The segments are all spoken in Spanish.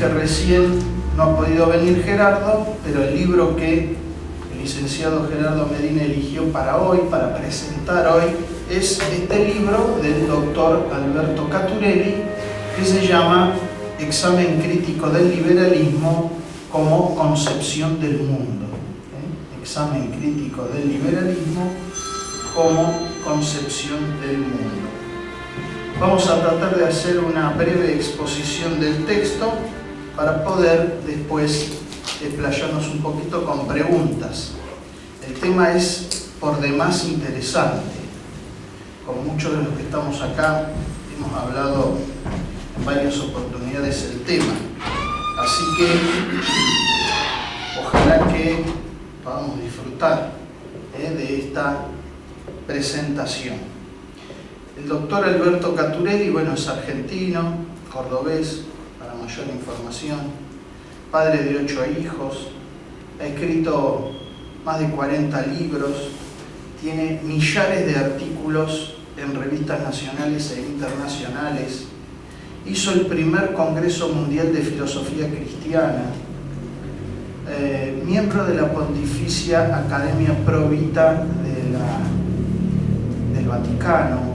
dije recién, no ha podido venir Gerardo, pero el libro que el licenciado Gerardo Medina eligió para hoy, para presentar hoy, es este libro del doctor Alberto Caturelli, que se llama Examen crítico del liberalismo como concepción del mundo. Examen crítico del liberalismo como concepción del mundo. Vamos a tratar de hacer una breve exposición del texto para poder después explayarnos un poquito con preguntas. El tema es por demás interesante. Con muchos de los que estamos acá hemos hablado en varias oportunidades el tema. Así que ojalá que podamos disfrutar de esta presentación. El doctor Alberto Caturelli, bueno, es argentino, cordobés, para mayor información, padre de 8 hijos, ha escrito más de 40 libros, tiene millares de artículos en revistas nacionales e internacionales, hizo el primer Congreso Mundial de Filosofía Cristiana, miembro de la Pontificia Academia Pro Vita del Vaticano,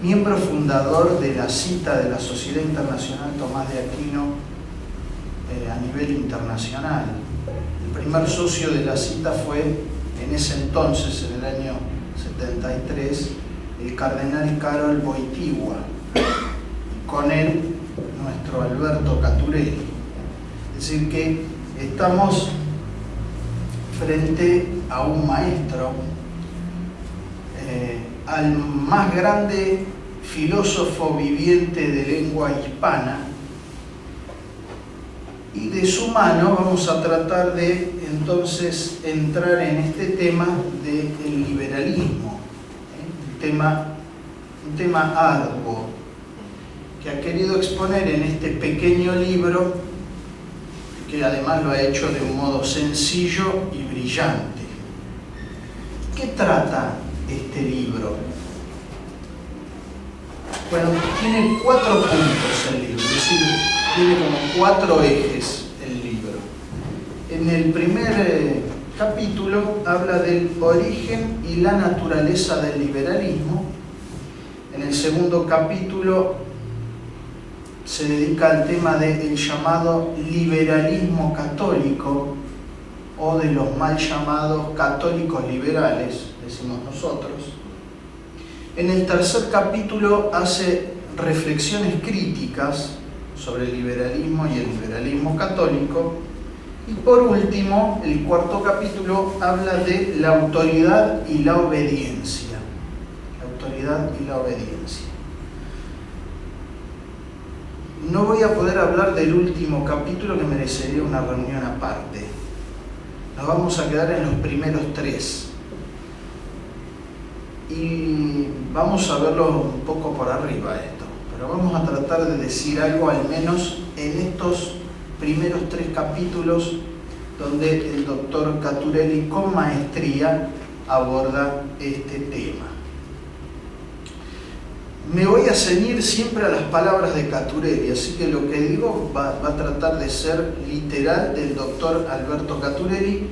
miembro fundador de la Cita de la Sociedad Internacional Tomás de Aquino a nivel internacional. El primer socio de la Cita fue, en ese entonces, en el año 73, el cardenal Karol Wojtyła, con él nuestro Alberto Caturelli. Es decir que estamos frente a un maestro, al más grande filósofo viviente de lengua hispana, y de su mano vamos a tratar de entonces entrar en este tema del liberalismo, un tema arduo que ha querido exponer en este pequeño libro, que además lo ha hecho de un modo sencillo y brillante. ¿Qué trata este libro? Bueno, tiene 4 puntos el libro, es decir, tiene como 4 ejes el libro. En el primer capítulo habla del origen y la naturaleza del liberalismo. En el segundo capítulo se dedica al tema del llamado liberalismo católico, o de los mal llamados católicos liberales, decimos nosotros. En el tercer capítulo hace reflexiones críticas sobre el liberalismo y el liberalismo católico. Y por último, el cuarto capítulo habla de la autoridad y la obediencia. La autoridad y la obediencia. No voy a poder hablar del último capítulo, que merecería una reunión aparte. Nos vamos a quedar en los primeros 3. Y vamos a verlo un poco por arriba esto, pero vamos a tratar de decir algo al menos en estos primeros 3 capítulos, donde el doctor Caturelli con maestría aborda este tema. Me voy a ceñir siempre a las palabras de Caturelli, así que lo que digo va a tratar de ser literal del doctor Alberto Caturelli,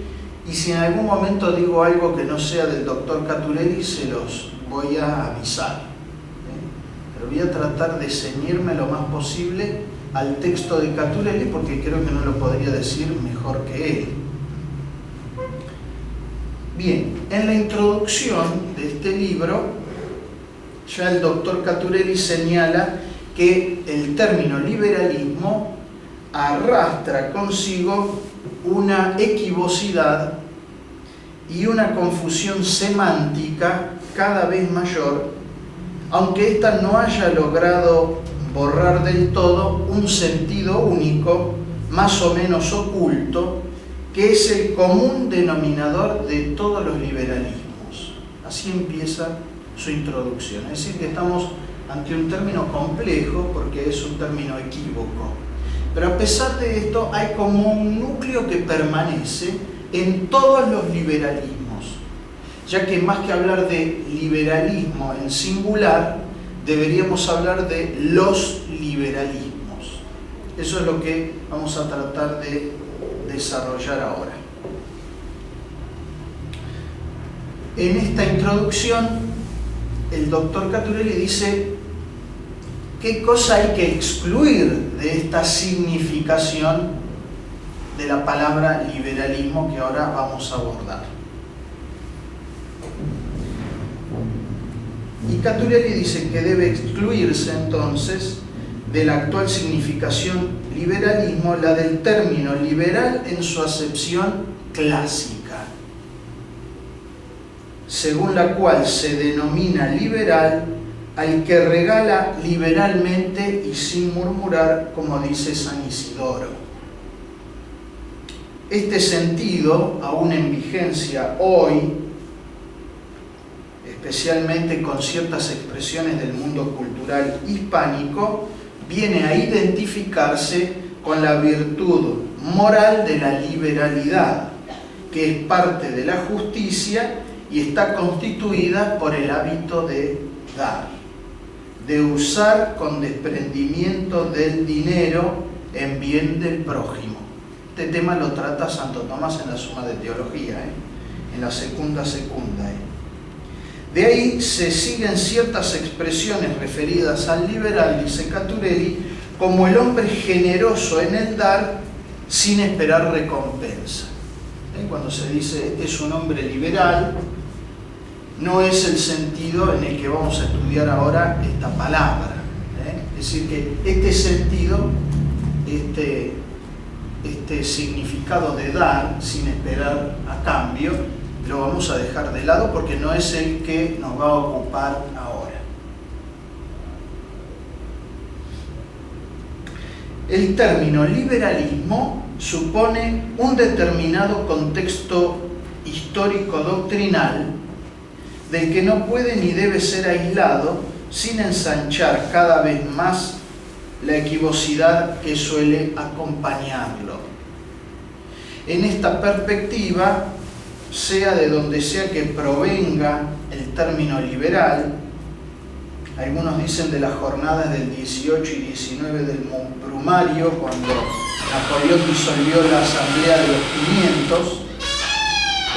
y si en algún momento digo algo que no sea del doctor Caturelli, se los voy a avisar. Pero voy a tratar de ceñirme lo más posible al texto de Caturelli, porque creo que no lo podría decir mejor que él. Bien, en la introducción de este libro, ya el doctor Caturelli señala que el término liberalismo arrastra consigo una equivocidad y una confusión semántica cada vez mayor, aunque ésta no haya logrado borrar del todo un sentido único, más o menos oculto, que es el común denominador de todos los liberalismos. Así empieza su introducción. Es decir, que estamos ante un término complejo porque es un término equívoco. Pero a pesar de esto, hay como un núcleo que permanece en todos los liberalismos, ya que más que hablar de liberalismo en singular, deberíamos hablar de los liberalismos. Eso es lo que vamos a tratar de desarrollar ahora. En esta introducción, el doctor Caturelli dice qué cosa hay que excluir de esta significación de la palabra liberalismo que ahora vamos a abordar. Y Caturelli dice que debe excluirse entonces de la actual significación liberalismo la del término liberal en su acepción clásica, según la cual se denomina liberal al que regala liberalmente y sin murmurar, como dice San Isidoro. Este sentido, aún en vigencia hoy, especialmente con ciertas expresiones del mundo cultural hispánico, viene a identificarse con la virtud moral de la liberalidad, que es parte de la justicia y está constituida por el hábito de dar, de usar con desprendimiento del dinero en bien del prójimo. Este tema lo trata Santo Tomás en la Suma de Teología, en la secunda. De ahí se siguen ciertas expresiones referidas al liberal, dice Caturelli, como el hombre generoso en el dar sin esperar recompensa. Cuando se dice es un hombre liberal, no es el sentido en el que vamos a estudiar ahora esta palabra. Es decir, que este sentido, este significado de dar sin esperar a cambio, lo vamos a dejar de lado porque no es el que nos va a ocupar ahora. El término liberalismo supone un determinado contexto histórico-doctrinal del que no puede ni debe ser aislado sin ensanchar cada vez más la equivocidad que suele acompañarlo. En esta perspectiva, sea de donde sea que provenga el término liberal, algunos dicen de las jornadas del 18 y 19 del Brumario, cuando Napoleón disolvió la Asamblea de los 500,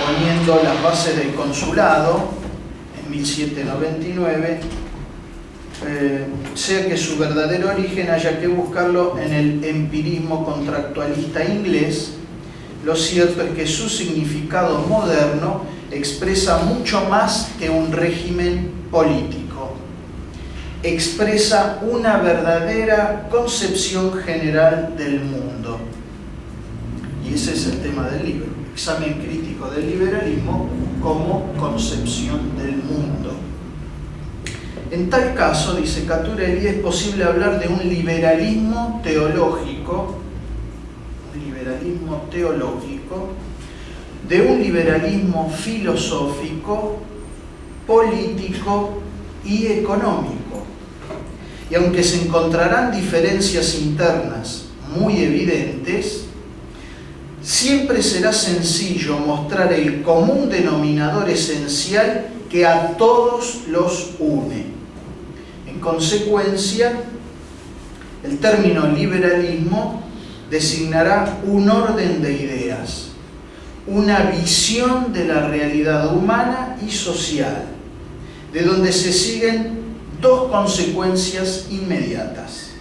poniendo las bases del consulado en 1799, sea que su verdadero origen haya que buscarlo en el empirismo contractualista inglés, lo cierto es que su significado moderno expresa mucho más que un régimen político. Expresa una verdadera concepción general del mundo. Y ese es el tema del libro, examen crítico del liberalismo como concepción del mundo. En tal caso, dice Caturelli, es posible hablar de un liberalismo teológico, de un liberalismo filosófico, político y económico. Y aunque se encontrarán diferencias internas muy evidentes, siempre será sencillo mostrar el común denominador esencial que a todos los une. En consecuencia, el término liberalismo designará un orden de ideas, una visión de la realidad humana y social, de donde se siguen dos consecuencias inmediatas.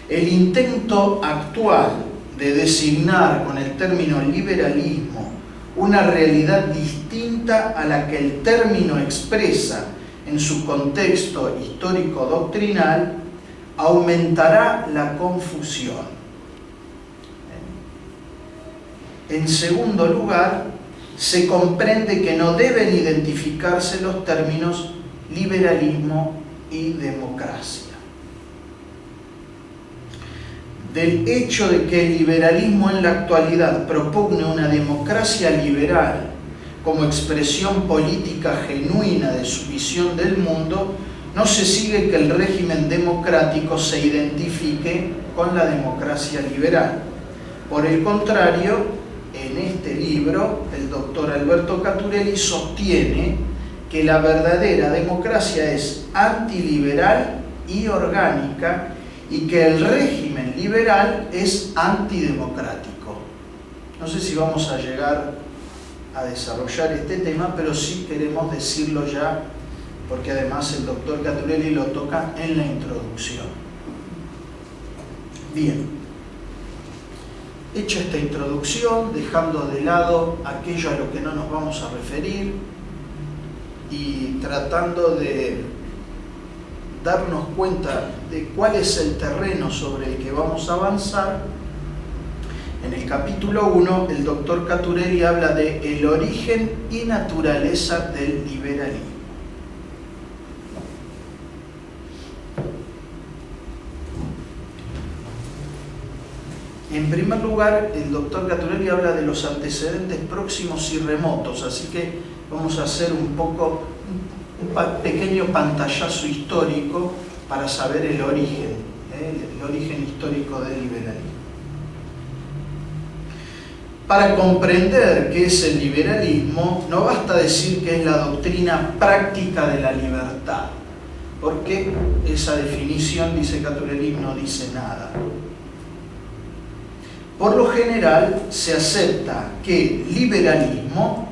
El intento actual de designar con el término liberalismo una realidad distinta a la que el término expresa en su contexto histórico-doctrinal aumentará la confusión. En segundo lugar, se comprende que no deben identificarse los términos liberalismo y democracia. Del hecho de que el liberalismo en la actualidad propugne una democracia liberal como expresión política genuina de su visión del mundo, no se sigue que el régimen democrático se identifique con la democracia liberal. Por el contrario, en este libro, el doctor Alberto Caturelli sostiene que la verdadera democracia es antiliberal y orgánica y que el régimen régimen liberal es antidemocrático. No sé si vamos a llegar a desarrollar este tema, pero sí queremos decirlo ya, porque además el doctor Caturelli lo toca en la introducción. Bien, hecha esta introducción, dejando de lado aquello a lo que no nos vamos a referir y tratando de darnos cuenta de cuál es el terreno sobre el que vamos a avanzar, en el capítulo 1 el doctor Caturelli habla de el origen y naturaleza del liberalismo. En primer lugar, el doctor Caturelli habla de los antecedentes próximos y remotos, así que vamos a hacer un pequeño pantallazo histórico para saber el origen histórico del liberalismo. Para comprender qué es el liberalismo, no basta decir que es la doctrina práctica de la libertad, porque esa definición, dice Caturelli, no dice nada. Por lo general, se acepta que liberalismo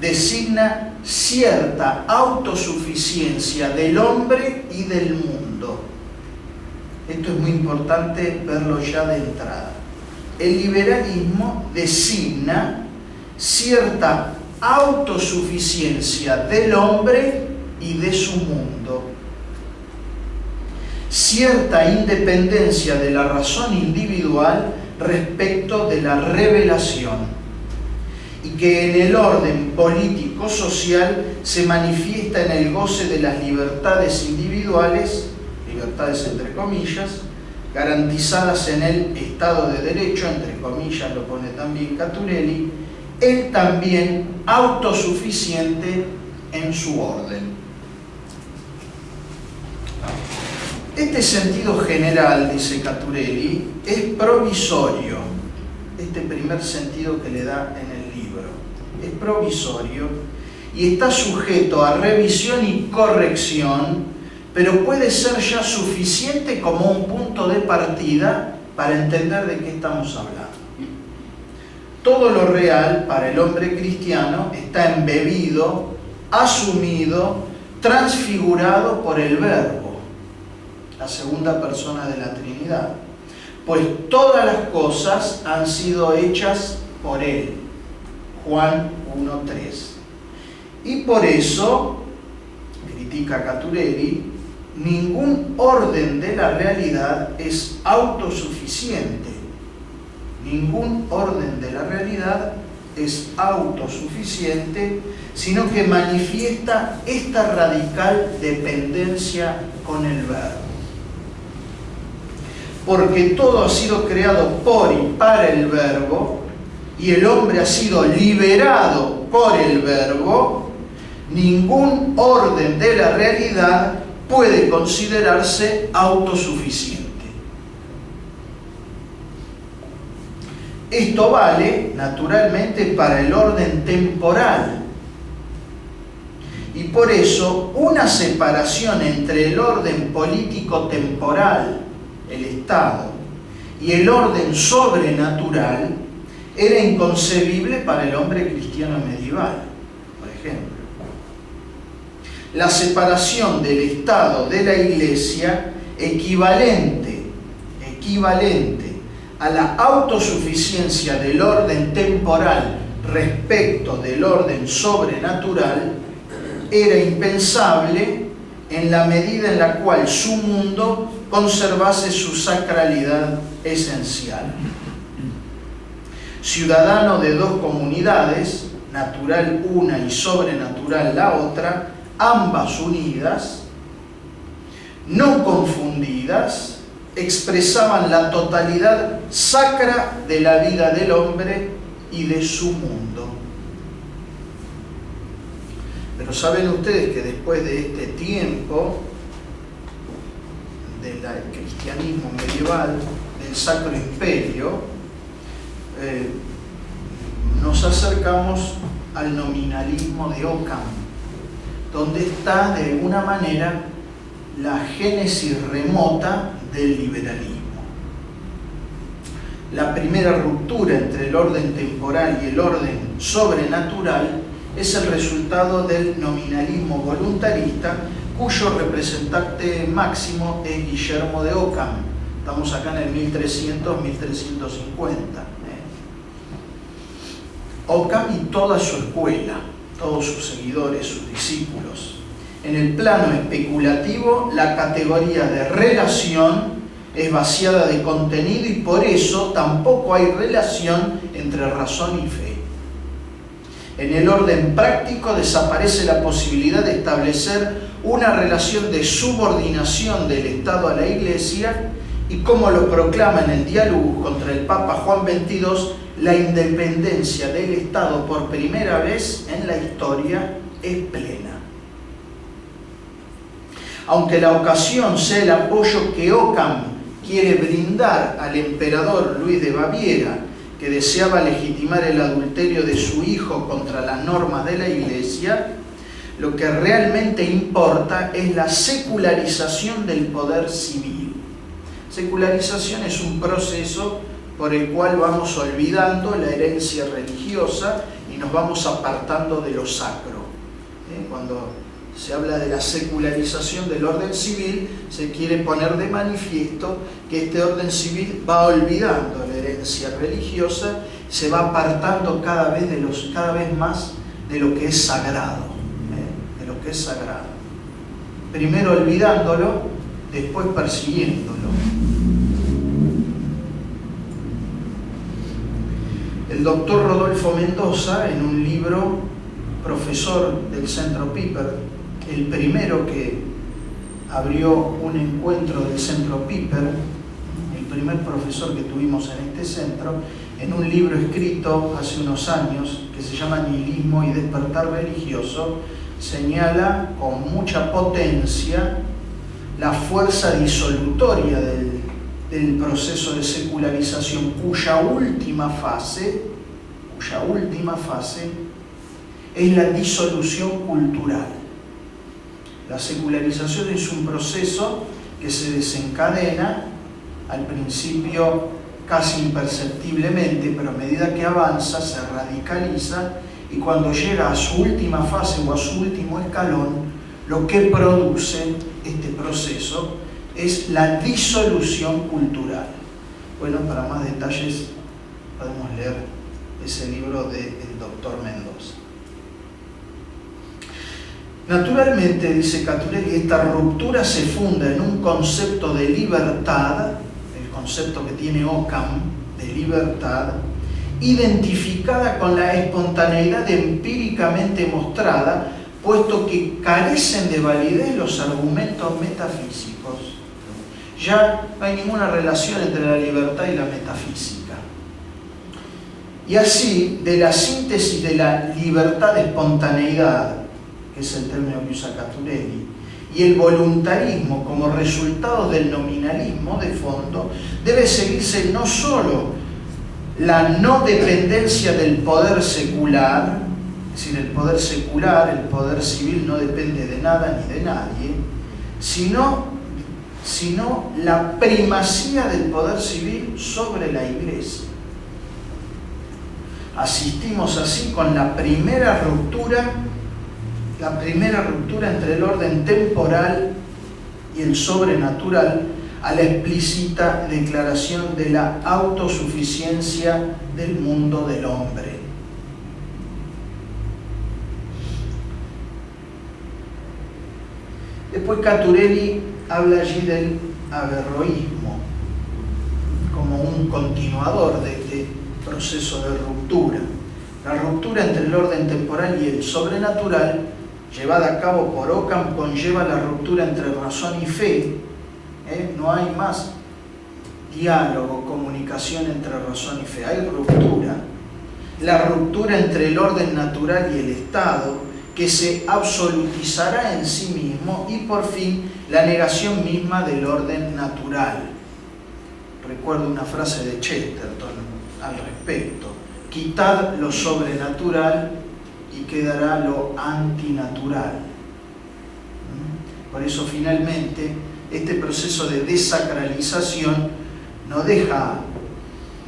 designa cierta autosuficiencia del hombre y del mundo. Esto es muy importante verlo ya de entrada. El liberalismo designa cierta autosuficiencia del hombre y de su mundo, cierta independencia de la razón individual respecto de la revelación, y que en el orden político-social se manifiesta en el goce de las libertades individuales, libertades entre comillas, garantizadas en el Estado de Derecho, entre comillas lo pone también Caturelli, él también autosuficiente en su orden. Este sentido general, dice Caturelli, es provisorio. Este primer sentido que le da en el libro es provisorio y está sujeto a revisión y corrección, pero puede ser ya suficiente como un punto de partida para entender de qué estamos hablando. Todo lo real para el hombre cristiano está embebido, asumido, transfigurado por el Verbo, la segunda persona de la Trinidad, pues todas las cosas han sido hechas por Él. Juan 1:3. Y por eso, critica Caturelli, ningún orden de la realidad es autosuficiente. Ningún orden de la realidad es autosuficiente, sino que manifiesta esta radical dependencia con el Verbo. Porque todo ha sido creado por y para el Verbo, y el hombre ha sido liberado por el Verbo, ningún orden de la realidad puede considerarse autosuficiente. Esto vale, naturalmente, para el orden temporal. Y por eso, una separación entre el orden político temporal, el Estado, y el orden sobrenatural era inconcebible para el hombre cristiano medieval, por ejemplo. La separación del Estado de la Iglesia equivalente a la autosuficiencia del orden temporal respecto del orden sobrenatural era impensable en la medida en la cual su mundo conservase su sacralidad esencial. Ciudadano de dos comunidades, natural una y sobrenatural la otra, ambas unidas, no confundidas, expresaban la totalidad sacra de la vida del hombre y de su mundo. Pero saben ustedes que después de este tiempo del cristianismo medieval, del Sacro Imperio, nos acercamos al nominalismo de Ockham, donde está de alguna manera la génesis remota del liberalismo. la primera ruptura entre el orden temporal y el orden sobrenatural es el resultado del nominalismo voluntarista, cuyo representante máximo es Guillermo de Ockham. Estamos acá en el 1300-1350. Ockham y toda su escuela, todos sus seguidores, sus discípulos. En el plano especulativo, la categoría de relación es vaciada de contenido y por eso tampoco hay relación entre razón y fe. En el orden práctico desaparece la posibilidad de establecer una relación de subordinación del Estado a la Iglesia y, como lo proclama en el diálogo contra el Papa Juan XXII, la independencia del Estado por primera vez en la historia es plena. Aunque la ocasión sea el apoyo que Ockham quiere brindar al emperador Luis de Baviera, que deseaba legitimar el adulterio de su hijo contra las normas de la Iglesia, lo que realmente importa es la secularización del poder civil. Secularización es un proceso por el cual vamos olvidando la herencia religiosa y nos vamos apartando de lo sacro. Cuando se habla de la secularización del orden civil, se quiere poner de manifiesto que este orden civil va olvidando la herencia religiosa, se va apartando cada vez más de lo que es sagrado, de lo que es sagrado. Primero olvidándolo, después persiguiéndolo. El doctor Rodolfo Mendoza, en un libro, profesor del Centro Piper, el primero que abrió un encuentro del Centro Piper, el primer profesor que tuvimos en este centro, en un libro escrito hace unos años que se llama Nihilismo y Despertar Religioso, señala con mucha potencia la fuerza disolutoria del proceso de secularización, cuya última fase es la disolución cultural. La secularización es un proceso que se desencadena al principio casi imperceptiblemente, pero a medida que avanza se radicaliza y cuando llega a su última fase o a su último escalón, lo que produce este proceso es la disolución cultural. Bueno, para más detalles podemos leer ese libro del doctor Mendoza. Naturalmente, dice Caturelli, esta ruptura se funda en un concepto de libertad, el concepto que tiene Ockham de libertad, identificada con la espontaneidad empíricamente mostrada, puesto que carecen de validez los argumentos metafísicos. Ya no hay ninguna relación entre la libertad y la metafísica. Y así, de la síntesis de la libertad de espontaneidad, que es el término que usa Caturelli, y el voluntarismo como resultado del nominalismo de fondo, debe seguirse no solo la no dependencia del poder secular, es decir, el poder secular, el poder civil no depende de nada ni de nadie, sino la primacía del poder civil sobre la Iglesia. Asistimos así con la primera ruptura entre el orden temporal y el sobrenatural a la explícita declaración de la autosuficiencia del mundo del hombre. Después Caturelli habla allí del averroísmo como un continuador de este proceso de ruptura. La ruptura entre el orden temporal y el sobrenatural, llevada a cabo por Ockham, conlleva la ruptura entre razón y fe. No hay más diálogo, comunicación entre razón y fe, hay ruptura. La ruptura entre el orden natural y el Estado, que se absolutizará en sí mismo, y por fin la negación misma del orden natural. Recuerdo una frase de Chesterton al respecto: quitad lo sobrenatural y quedará lo antinatural. Por eso finalmente este proceso de desacralización no deja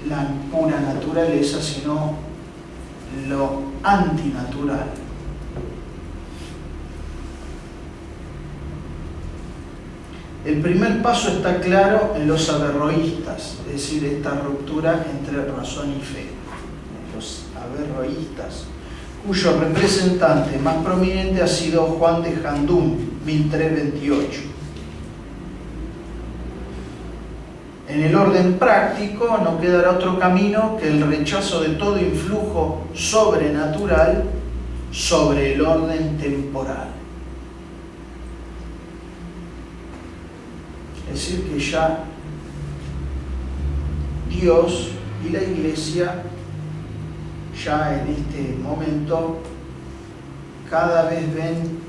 la pura naturaleza, sino lo antinatural. El primer paso está claro en los averroístas, es decir, esta ruptura entre razón y fe. Los averroístas, cuyo representante más prominente ha sido Juan de Jandún, 1328. En el orden práctico no quedará otro camino que el rechazo de todo influjo sobrenatural sobre el orden temporal. Es decir, que ya Dios y la Iglesia ya en este momento cada vez ven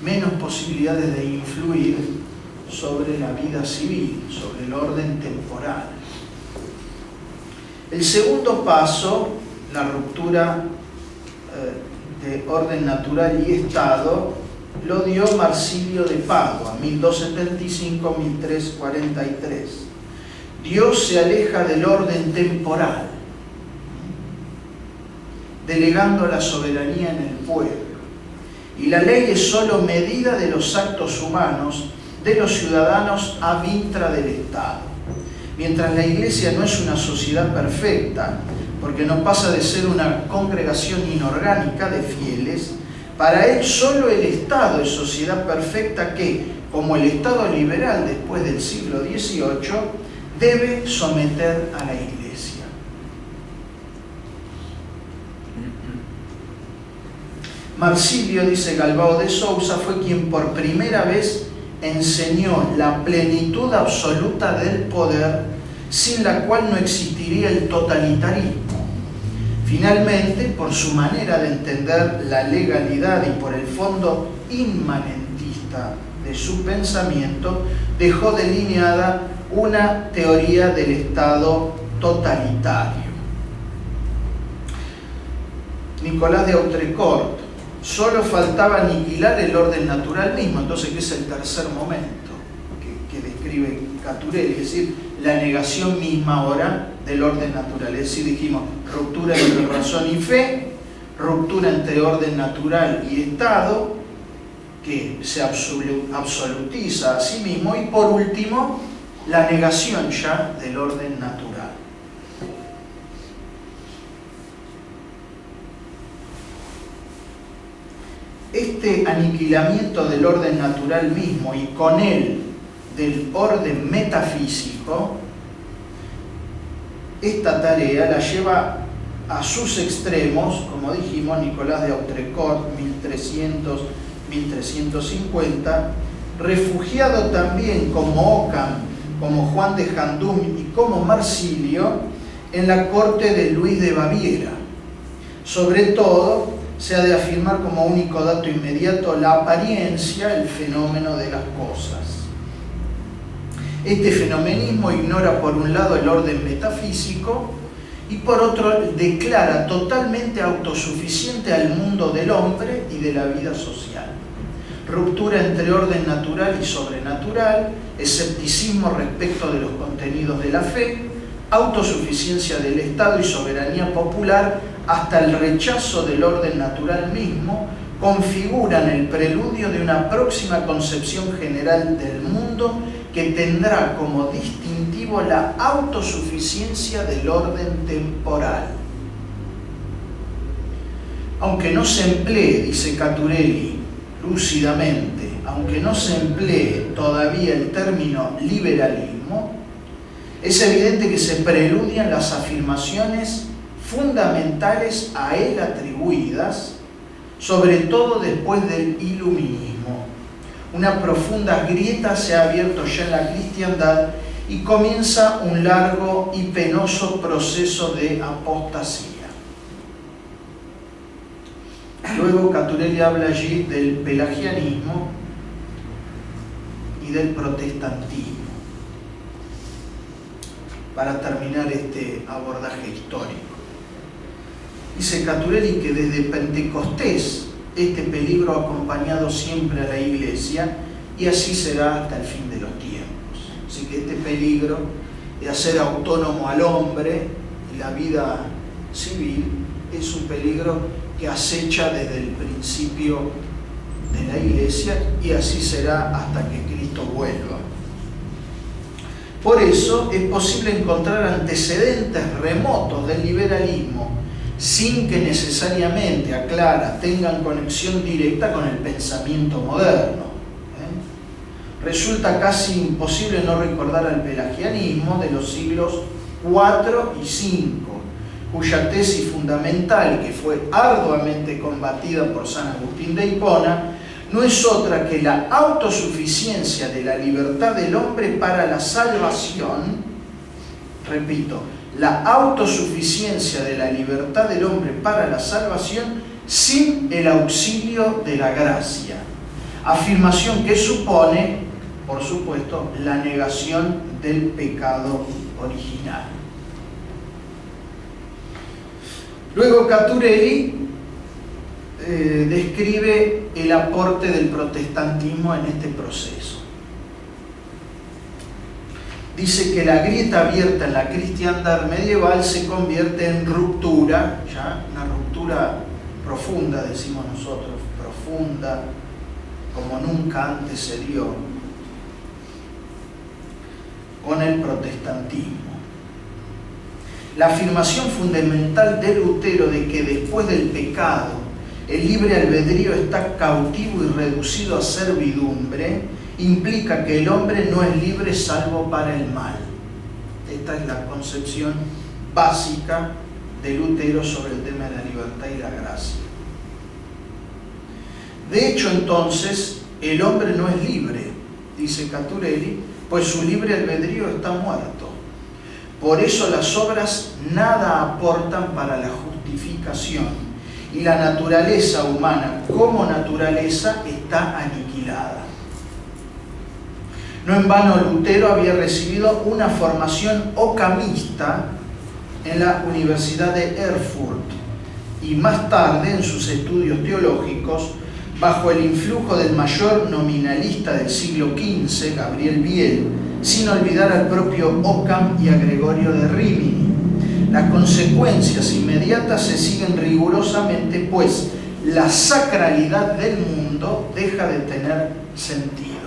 menos posibilidades de influir sobre la vida civil, sobre el orden temporal. El segundo paso, la ruptura de orden natural y Estado, lo dio Marsilio de Padua, 1275-1343. Dios se aleja del orden temporal, delegando la soberanía en el pueblo. Y la ley es sólo medida de los actos humanos de los ciudadanos a vintra del Estado. Mientras la Iglesia no es una sociedad perfecta, porque no pasa de ser una congregación inorgánica de fieles, para él solo el Estado es sociedad perfecta que, como el Estado liberal después del siglo XVIII, debe someter a la Iglesia. Marsilio, dice Galbao de Sousa, fue quien por primera vez enseñó la plenitud absoluta del poder, sin la cual no existiría el totalitarismo. Finalmente, por su manera de entender la legalidad y por el fondo inmanentista de su pensamiento, dejó delineada una teoría del Estado totalitario. Nicolás de Autrecourt: solo faltaba aniquilar el orden natural mismo. Entonces, ¿qué es el tercer momento que describe Caturelli? Es decir, la negación misma ahora del orden natural. Es decir, dijimos ruptura entre razón y fe, ruptura entre orden natural y Estado, que se absolutiza a sí mismo, y por último, la negación ya del orden natural. Este aniquilamiento del orden natural mismo y con él del orden metafísico, esta tarea la lleva a sus extremos, como dijimos, Nicolás de Autrecourt, 1300-1350, refugiado también como Occam, como Juan de Jandún y como Marsilio en la corte de Luis de Baviera. Sobre todo, se ha de afirmar como único dato inmediato la apariencia, el fenómeno de las cosas. Este fenomenismo ignora por un lado el orden metafísico y por otro declara totalmente autosuficiente al mundo del hombre y de la vida social. Ruptura entre orden natural y sobrenatural, escepticismo respecto de los contenidos de la fe, autosuficiencia del Estado y soberanía popular hasta el rechazo del orden natural mismo, configuran el preludio de una próxima concepción general del mundo que tendrá como distintivo la autosuficiencia del orden temporal. Aunque no se emplee, dice Caturelli lúcidamente, aunque no se emplee todavía el término liberalismo, es evidente que se preludian las afirmaciones fundamentales a él atribuidas, sobre todo después del iluminismo. Una profunda grieta se ha abierto ya en la cristiandad y comienza un largo y penoso proceso de apostasía. Luego Caturelli habla allí del pelagianismo y del protestantismo, para terminar este abordaje histórico. Dice Caturelli que desde Pentecostés este peligro ha acompañado siempre a la Iglesia y así será hasta el fin de los tiempos. Así que este peligro de hacer autónomo al hombre y la vida civil es un peligro que acecha desde el principio de la Iglesia y así será hasta que Cristo vuelva. Por eso es posible encontrar antecedentes remotos del liberalismo sin que necesariamente, aclara, tengan conexión directa con el pensamiento moderno. Resulta casi imposible no recordar al pelagianismo de los siglos IV y V, cuya tesis fundamental, que fue arduamente combatida por San Agustín de Hipona, no es otra que la autosuficiencia de la libertad del hombre para la salvación. Repito, la autosuficiencia de la libertad del hombre para la salvación sin el auxilio de la gracia. Afirmación que supone, por supuesto, la negación del pecado original. Luego Caturelli describe el aporte del protestantismo en este proceso. Dice que la grieta abierta en la cristiandad medieval se convierte en ruptura, ya una ruptura profunda, decimos nosotros, profunda, como nunca antes se dio, con el protestantismo. La afirmación fundamental de Lutero de que después del pecado el libre albedrío está cautivo y reducido a servidumbre implica que el hombre no es libre salvo para el mal. Esta es la concepción básica de Lutero sobre el tema de la libertad y la gracia. De hecho, entonces, el hombre no es libre, dice Caturelli, pues su libre albedrío está muerto. Por eso las obras nada aportan para la justificación y la naturaleza humana como naturaleza está aniquilada. No en vano Lutero había recibido una formación occamista en la Universidad de Erfurt y más tarde en sus estudios teológicos bajo el influjo del mayor nominalista del siglo XV, Gabriel Biel, sin olvidar al propio Occam y a Gregorio de Rímini. Las consecuencias inmediatas se siguen rigurosamente, pues la sacralidad del mundo deja de tener sentido.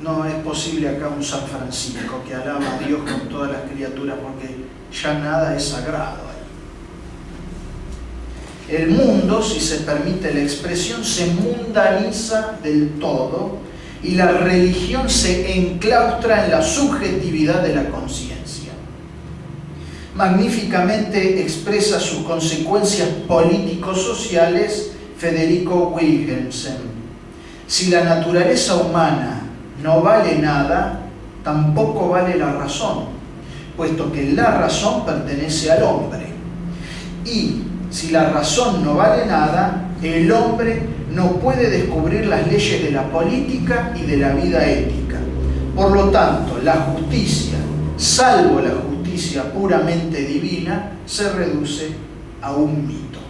No es posible acá un San Francisco que alaba a Dios con todas las criaturas, porque ya nada es sagrado. El mundo, si se permite la expresión, se mundaniza del todo y la religión se enclaustra en la subjetividad de la conciencia. Magníficamente expresa sus consecuencias político-sociales Federico Wilhelmsen. Si la naturaleza humana no vale nada, tampoco vale la razón, puesto que la razón pertenece al hombre. Y si la razón no vale nada, el hombre no puede descubrir las leyes de la política y de la vida ética. Por lo tanto, la justicia, salvo la justicia puramente divina, se reduce a un mito.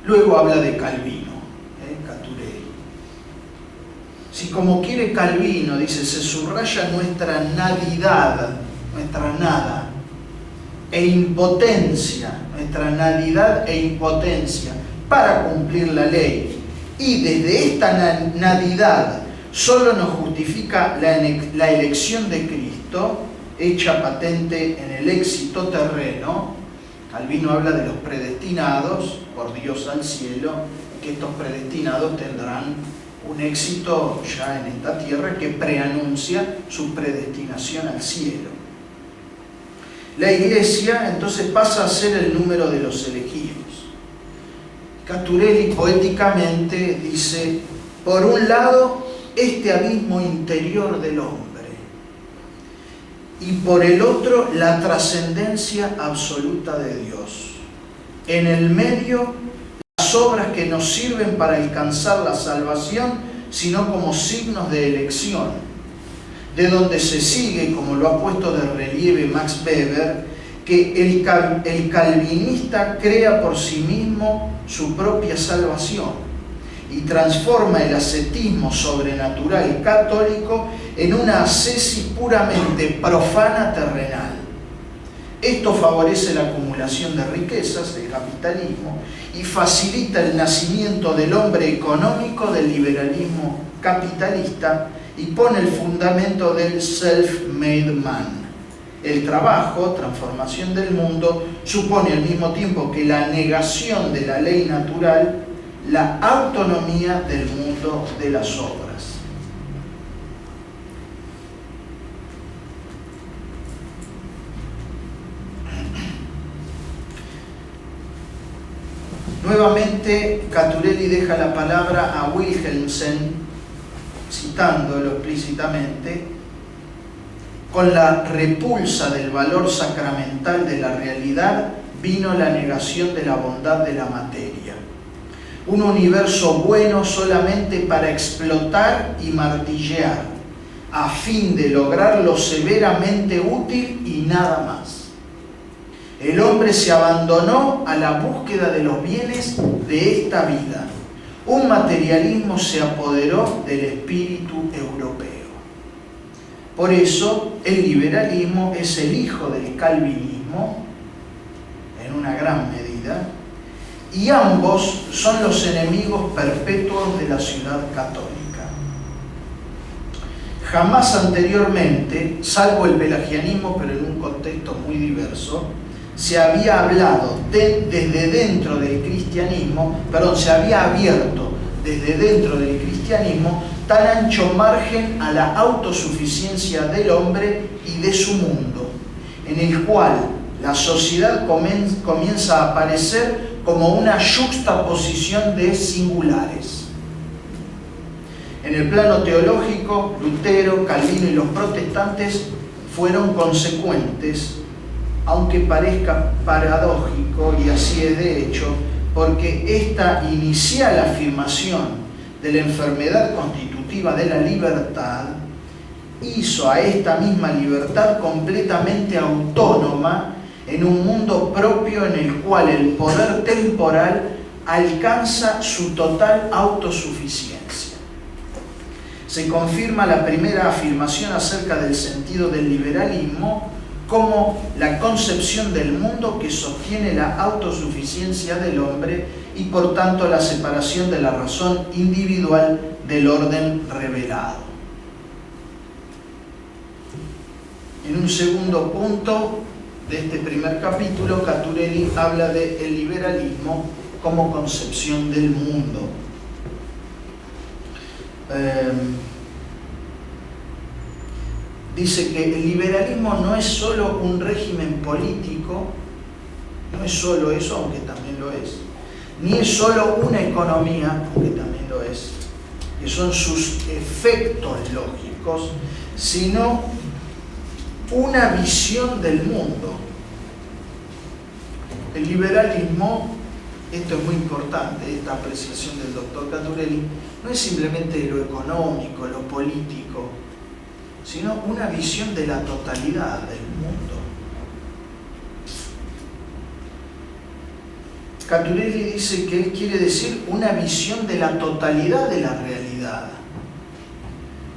Luego habla de Calvino, Caturelli. Si como quiere Calvino, dice, se subraya nuestra nadidad, nuestra nada, e impotencia, nuestra nadidad e impotencia para cumplir la ley. Y desde esta nadidad solo nos justifica la elección de Cristo, hecha patente en el éxito terreno. Calvino habla de los predestinados por Dios al cielo, que estos predestinados tendrán un éxito ya en esta tierra que preanuncia su predestinación al cielo. La Iglesia entonces pasa a ser el número de los elegidos. Caturelli poéticamente dice, por un lado, este abismo interior del hombre, y por el otro, la trascendencia absoluta de Dios. En el medio, las obras que no sirven para alcanzar la salvación, sino como signos de elección, de donde se sigue, como lo ha puesto de relieve Max Weber, que el calvinista crea por sí mismo su propia salvación y transforma el ascetismo sobrenatural católico en una ascesis puramente profana terrenal. Esto favorece la acumulación de riquezas, el capitalismo, y facilita el nacimiento del hombre económico del liberalismo capitalista y pone el fundamento del self-made man. El trabajo, transformación del mundo, supone al mismo tiempo que la negación de la ley natural, la autonomía del mundo de las obras. Nuevamente, Caturelli deja la palabra a Wilhelmsen, citándolo explícitamente: con la repulsa del valor sacramental de la realidad vino la negación de la bondad de la materia. Un universo bueno solamente para explotar y martillear, a fin de lograr lo severamente útil y nada más. El hombre se abandonó a la búsqueda de los bienes de esta vida. Un materialismo se apoderó del espíritu europeo. Por eso, el liberalismo es el hijo del calvinismo, en una gran medida, y ambos son los enemigos perpetuos de la ciudad católica. Jamás anteriormente, salvo el pelagianismo, pero en un contexto muy diverso, se había hablado desde dentro del cristianismo, se había abierto desde dentro del cristianismo tan ancho margen a la autosuficiencia del hombre y de su mundo, en el cual la sociedad comienza a aparecer como una yuxtaposición de singulares. En el plano teológico, Lutero, Calvino y los protestantes fueron consecuentes, aunque parezca paradójico, y así es de hecho, porque esta inicial afirmación de la enfermedad constitutiva de la libertad hizo a esta misma libertad completamente autónoma en un mundo propio en el cual el poder temporal alcanza su total autosuficiencia. Se confirma la primera afirmación acerca del sentido del liberalismo como la concepción del mundo que sostiene la autosuficiencia del hombre y por tanto la separación de la razón individual del orden revelado. En un segundo punto de este primer capítulo, Caturelli habla del liberalismo como concepción del mundo. Dice que el liberalismo no es solo un régimen político, no es solo eso, aunque también lo es, ni es solo una economía, aunque también lo es, que son sus efectos lógicos, sino una visión del mundo. El liberalismo, esto es muy importante, esta apreciación del doctor Caturelli, no es simplemente lo económico, lo político, sino una visión de la totalidad del mundo. Caturelli dice que él quiere decir una visión de la totalidad de la realidad.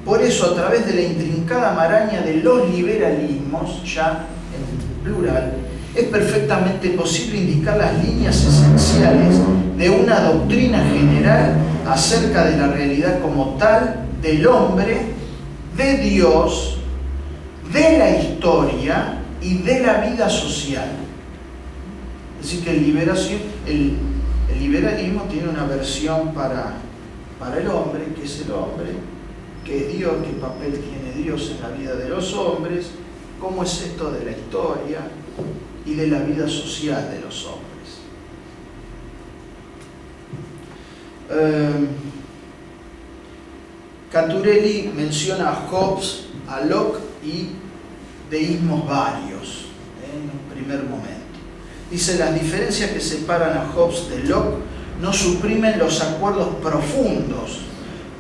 Por eso, a través de la intrincada maraña de los liberalismos, ya en plural, es perfectamente posible indicar las líneas esenciales de una doctrina general acerca de la realidad como tal, del hombre, de Dios, de la historia y de la vida social. Es decir, que el liberalismo tiene una versión para el hombre, que es el hombre, que es Dios, qué papel tiene Dios en la vida de los hombres, cómo es esto de la historia y de la vida social de los hombres. Caturelli menciona a Hobbes, a Locke y deísmos varios en un primer momento. Dice: las diferencias que separan a Hobbes de Locke no suprimen los acuerdos profundos,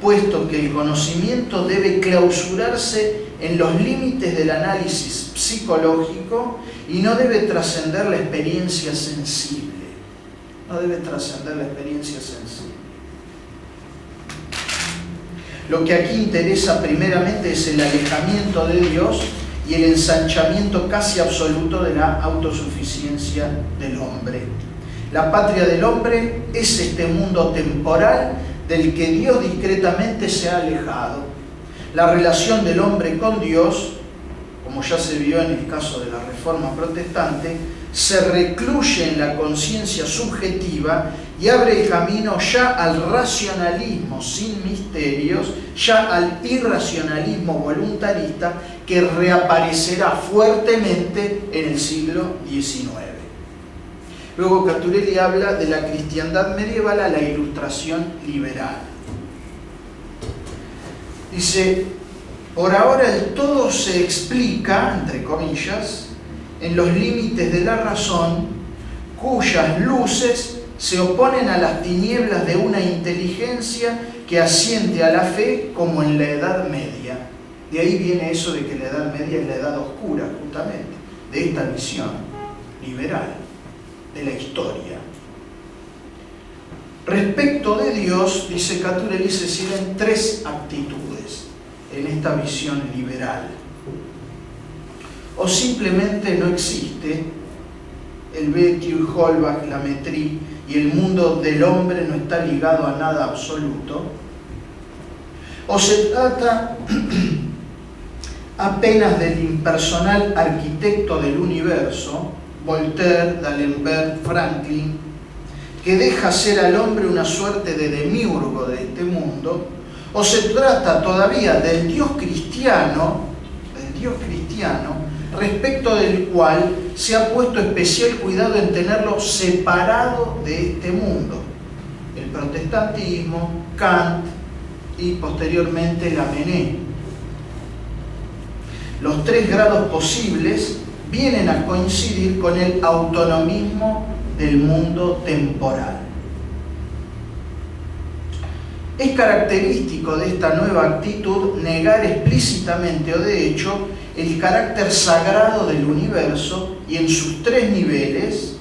puesto que el conocimiento debe clausurarse en los límites del análisis psicológico y no debe trascender la experiencia sensible. No debe trascender la experiencia sensible. Lo que aquí interesa primeramente es el alejamiento de Dios y el ensanchamiento casi absoluto de la autosuficiencia del hombre. La patria del hombre es este mundo temporal del que Dios discretamente se ha alejado. La relación del hombre con Dios, como ya se vio en el caso de la Reforma Protestante, se recluye en la conciencia subjetiva y abre el camino ya al racionalismo sin misterios, ya al irracionalismo voluntarista que reaparecerá fuertemente en el siglo XIX. Luego Caturelli habla de la cristiandad medieval a la ilustración liberal. Dice, por ahora el todo se explica, entre comillas, en los límites de la razón, cuyas luces se oponen a las tinieblas de una inteligencia que asiente a la fe como en la Edad Media. De ahí viene eso de que la Edad Media es la edad oscura, justamente, de esta visión liberal de la historia. Respecto de Dios, dice Caturelli, se siguen tres actitudes en esta visión liberal. O simplemente no existe, el Bethiu, Holbach, la Metrie, y el mundo del hombre no está ligado a nada absoluto. O se trata apenas del impersonal arquitecto del universo, Voltaire, D'Alembert, Franklin, que deja ser al hombre una suerte de demiurgo de este mundo. O se trata todavía del Dios cristiano, respecto del cual se ha puesto especial cuidado en tenerlo separado de este mundo. El protestantismo, Kant y posteriormente Lamennais. Los tres grados posibles vienen a coincidir con el autonomismo del mundo temporal. Es característico de esta nueva actitud negar explícitamente o de hecho el carácter sagrado del universo, y en sus tres niveles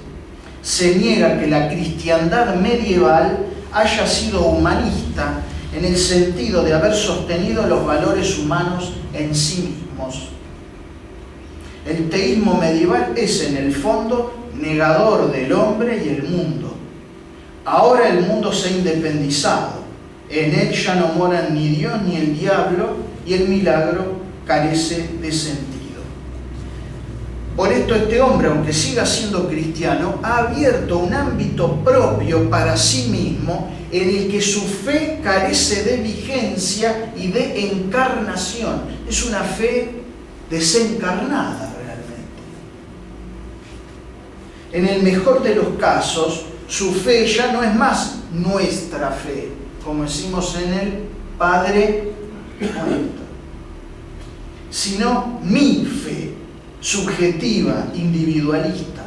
se niega que la cristiandad medieval haya sido humanista en el sentido de haber sostenido los valores humanos en sí mismos. El teísmo medieval es en el fondo negador del hombre y el mundo. Ahora el mundo se ha independizado. En él ya no moran ni Dios ni el diablo y el milagro carece de sentido. Por esto este hombre, aunque siga siendo cristiano, ha abierto un ámbito propio para sí mismo en el que su fe carece de vigencia y de encarnación. Es una fe desencarnada realmente. En el mejor de los casos, su fe ya no es más nuestra fe, como decimos en el Padre Nuestro, sino mi fe, subjetiva, individualista.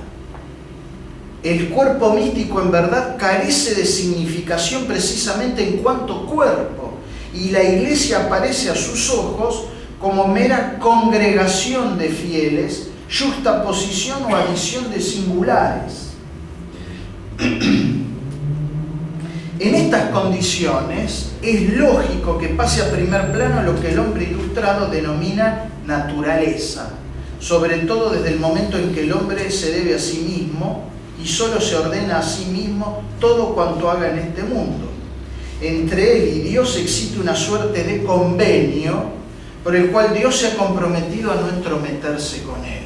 El cuerpo místico en verdad carece de significación precisamente en cuanto cuerpo, y la Iglesia aparece a sus ojos como mera congregación de fieles, juxtaposición o adición de singulares. En estas condiciones es lógico que pase a primer plano lo que el hombre ilustrado denomina naturaleza, sobre todo desde el momento en que el hombre se debe a sí mismo y solo se ordena a sí mismo todo cuanto haga en este mundo. Entre él y Dios existe una suerte de convenio por el cual Dios se ha comprometido a no entrometerse con él.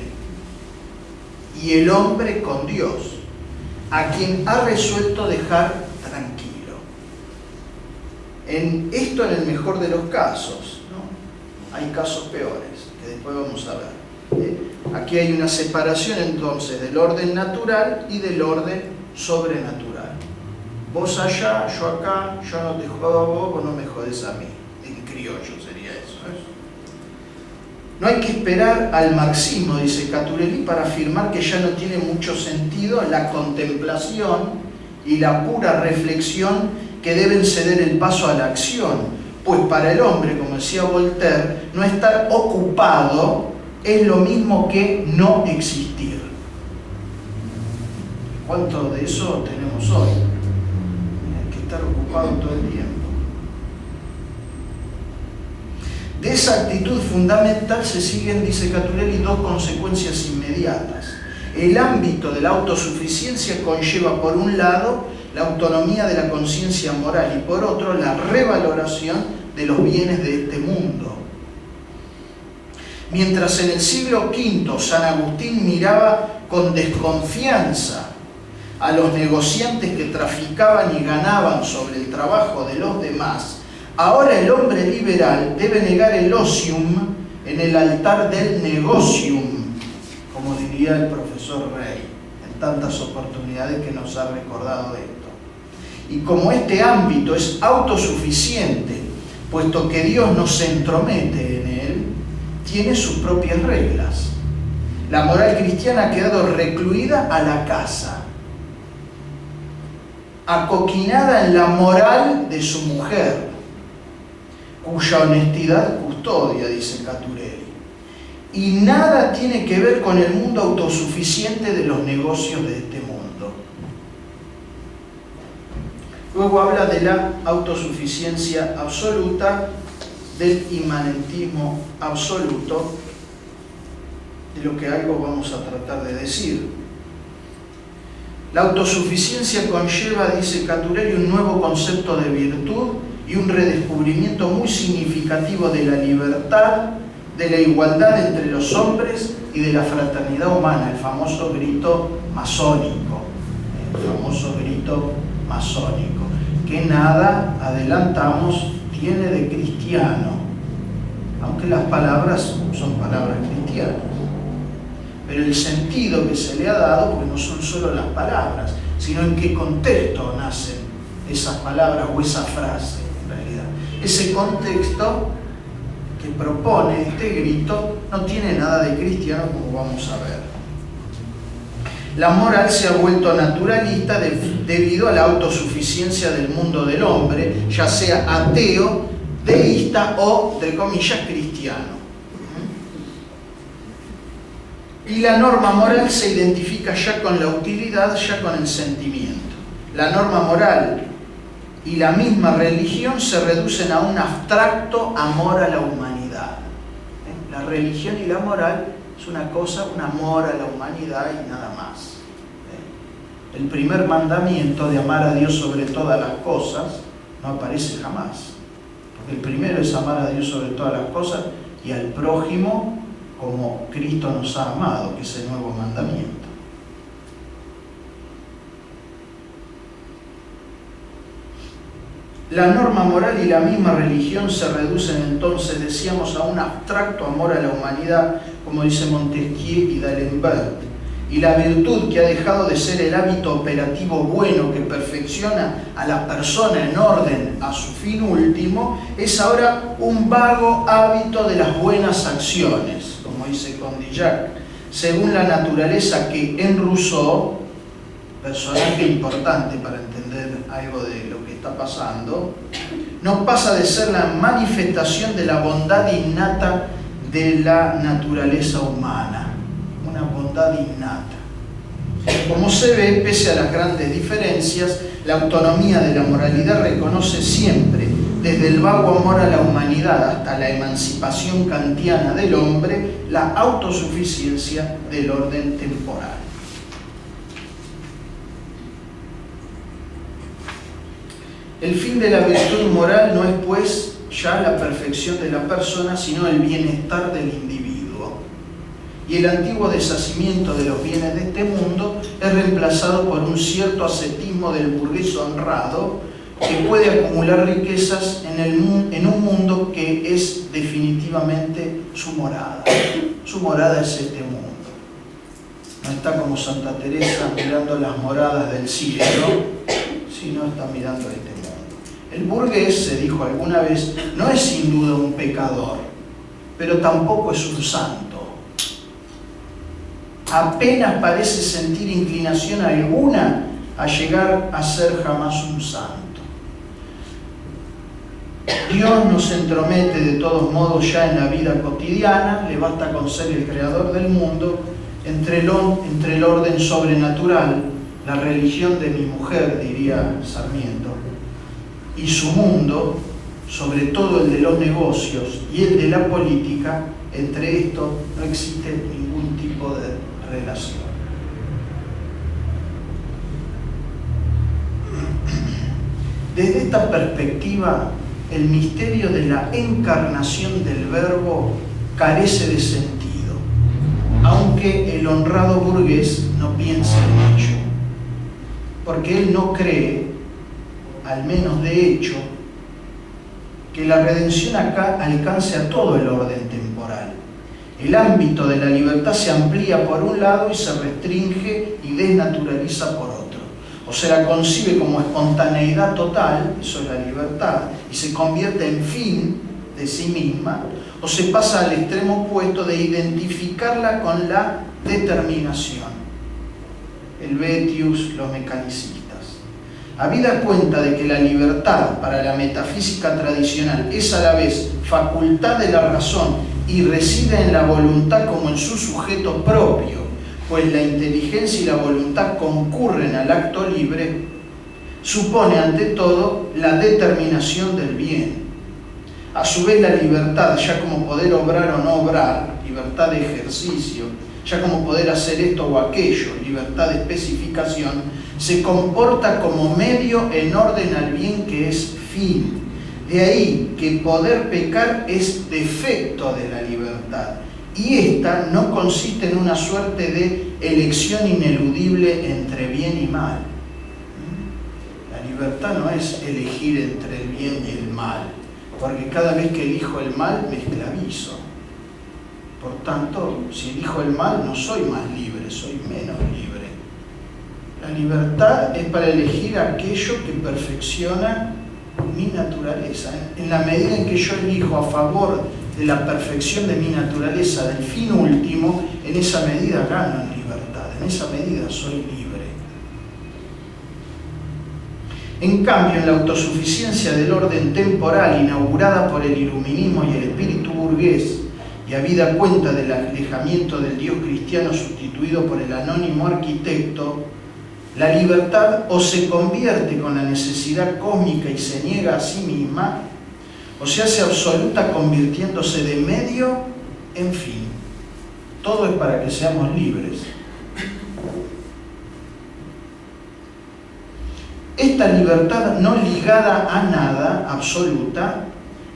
Y el hombre con Dios, a quien ha resuelto dejar tranquilo. Esto en el mejor de los casos, ¿no? Hay casos peores, que después vamos a ver. Aquí hay una separación entonces del orden natural y del orden sobrenatural. Vos allá, yo acá, yo no te jodo a vos, vos no me jodés a mí. En criollo sería eso, ¿eh? No hay que esperar al marxismo, dice Caturelli, para afirmar que ya no tiene mucho sentido la contemplación y la pura reflexión que deben ceder el paso a la acción, pues para el hombre, como decía Voltaire, no estar ocupado es lo mismo que no existir. ¿Cuánto de eso tenemos hoy? Hay que estar ocupado todo el tiempo. De esa actitud fundamental se siguen, dice Caturelli, dos consecuencias inmediatas. El ámbito de la autosuficiencia conlleva, por un lado, la autonomía de la conciencia moral y, por otro, la revaloración de los bienes de este mundo. Mientras en el siglo V San Agustín miraba con desconfianza a los negociantes que traficaban y ganaban sobre el trabajo de los demás, ahora el hombre liberal debe negar el ocium en el altar del negocium, como diría el profesor Rey, en tantas oportunidades que nos ha recordado esto. Y como este ámbito es autosuficiente, puesto que Dios no se entromete en él, tiene sus propias reglas. La moral cristiana ha quedado recluida a la casa, acoquinada en la moral de su mujer, cuya honestidad custodia, dice Caturelli. Y nada tiene que ver con el mundo autosuficiente de los negocios de este mundo. Luego habla de la autosuficiencia absoluta, del inmanentismo absoluto, de lo que algo vamos a tratar de decir. La autosuficiencia conlleva, dice Caturelli, un nuevo concepto de virtud y un redescubrimiento muy significativo de la libertad, de la igualdad entre los hombres y de la fraternidad humana, el famoso grito masónico, que nada, adelantamos, tiene de cristiano, aunque las palabras son palabras cristianas. Pero el sentido que se le ha dado, porque no son solo las palabras, sino en qué contexto nacen esas palabras o esa frase, en realidad. Ese contexto que propone este grito no tiene nada de cristiano, como vamos a ver. La moral se ha vuelto naturalista debido a la autosuficiencia del mundo del hombre, ya sea ateo, deísta o, entre comillas, cristiano. Y la norma moral se identifica ya con la utilidad, ya con el sentimiento. La norma moral y la misma religión se reducen a un abstracto amor a la humanidad. La religión y la moral es una cosa, un amor a la humanidad y nada más. El primer mandamiento de amar a Dios sobre todas las cosas no aparece jamás. Porque el primero es amar a Dios sobre todas las cosas y al prójimo como Cristo nos ha amado, que es el nuevo mandamiento. La norma moral y la misma religión se reducen entonces, decíamos, a un abstracto amor a la humanidad, como dice Montesquieu y D'Alembert. Y la virtud, que ha dejado de ser el hábito operativo bueno que perfecciona a la persona en orden a su fin último, es ahora un vago hábito de las buenas acciones, como dice Condillac, según la naturaleza que en Rousseau, personaje importante para entender algo de lo que está pasando, no pasa de ser la manifestación de la bondad innata de la naturaleza humana, una bondad innata. Como se ve, pese a las grandes diferencias, la autonomía de la moralidad reconoce siempre, desde el vago amor a la humanidad hasta la emancipación kantiana del hombre, la autosuficiencia del orden temporal. El fin de la virtud moral no es, pues, ya la perfección de la persona, sino el bienestar del individuo. Y el antiguo deshacimiento de los bienes de este mundo es reemplazado por un cierto ascetismo del burgués honrado que puede acumular riquezas en un mundo que es definitivamente su morada. Su morada es este mundo. No está como Santa Teresa mirando las moradas del cielo, sino está mirando este mundo. El burgués, se dijo alguna vez, no es sin duda un pecador, pero tampoco es un santo. Apenas parece sentir inclinación alguna a llegar a ser jamás un santo. Dios no se entromete de todos modos ya en la vida cotidiana, le basta con ser el creador del mundo, entre el orden sobrenatural, la religión de mi mujer, diría Sarmiento, y su mundo, sobre todo el de los negocios y el de la política, entre estos no existe ningún tipo de relación. Desde esta perspectiva, el misterio de la encarnación del Verbo carece de sentido, aunque el honrado burgués no piense en ello, porque él no cree, al menos de hecho, que la redención acá alcance a todo el orden temporal. El ámbito de la libertad se amplía por un lado y se restringe y desnaturaliza por otro. O se la concibe como espontaneidad total, eso es la libertad, y se convierte en fin de sí misma, o se pasa al extremo opuesto de identificarla con la determinación. Helvetius, los mecanicistas. Habida cuenta de que la libertad para la metafísica tradicional es a la vez facultad de la razón y reside en la voluntad como en su sujeto propio, pues la inteligencia y la voluntad concurren al acto libre, supone ante todo la determinación del bien. A su vez la libertad, ya como poder obrar o no obrar, libertad de ejercicio, ya como poder hacer esto o aquello, libertad de especificación, se comporta como medio en orden al bien que es fin. De ahí que poder pecar es defecto de la libertad, y esta no consiste en una suerte de elección ineludible entre bien y mal. La libertad no es elegir entre el bien y el mal, porque cada vez que elijo el mal me esclavizo. Por tanto, si elijo el mal no soy más libre, soy menos libre. La libertad es para elegir aquello que perfecciona mi naturaleza. En la medida en que yo elijo a favor de la perfección de mi naturaleza, del fin último, en esa medida gano en libertad, en esa medida soy libre. En cambio, en la autosuficiencia del orden temporal inaugurada por el iluminismo y el espíritu burgués, y habida cuenta del alejamiento del Dios cristiano sustituido por el anónimo arquitecto, la libertad o se convierte con la necesidad cósmica y se niega a sí misma, o se hace absoluta convirtiéndose de medio en fin. Todo es para que seamos libres. Esta libertad no ligada a nada, absoluta,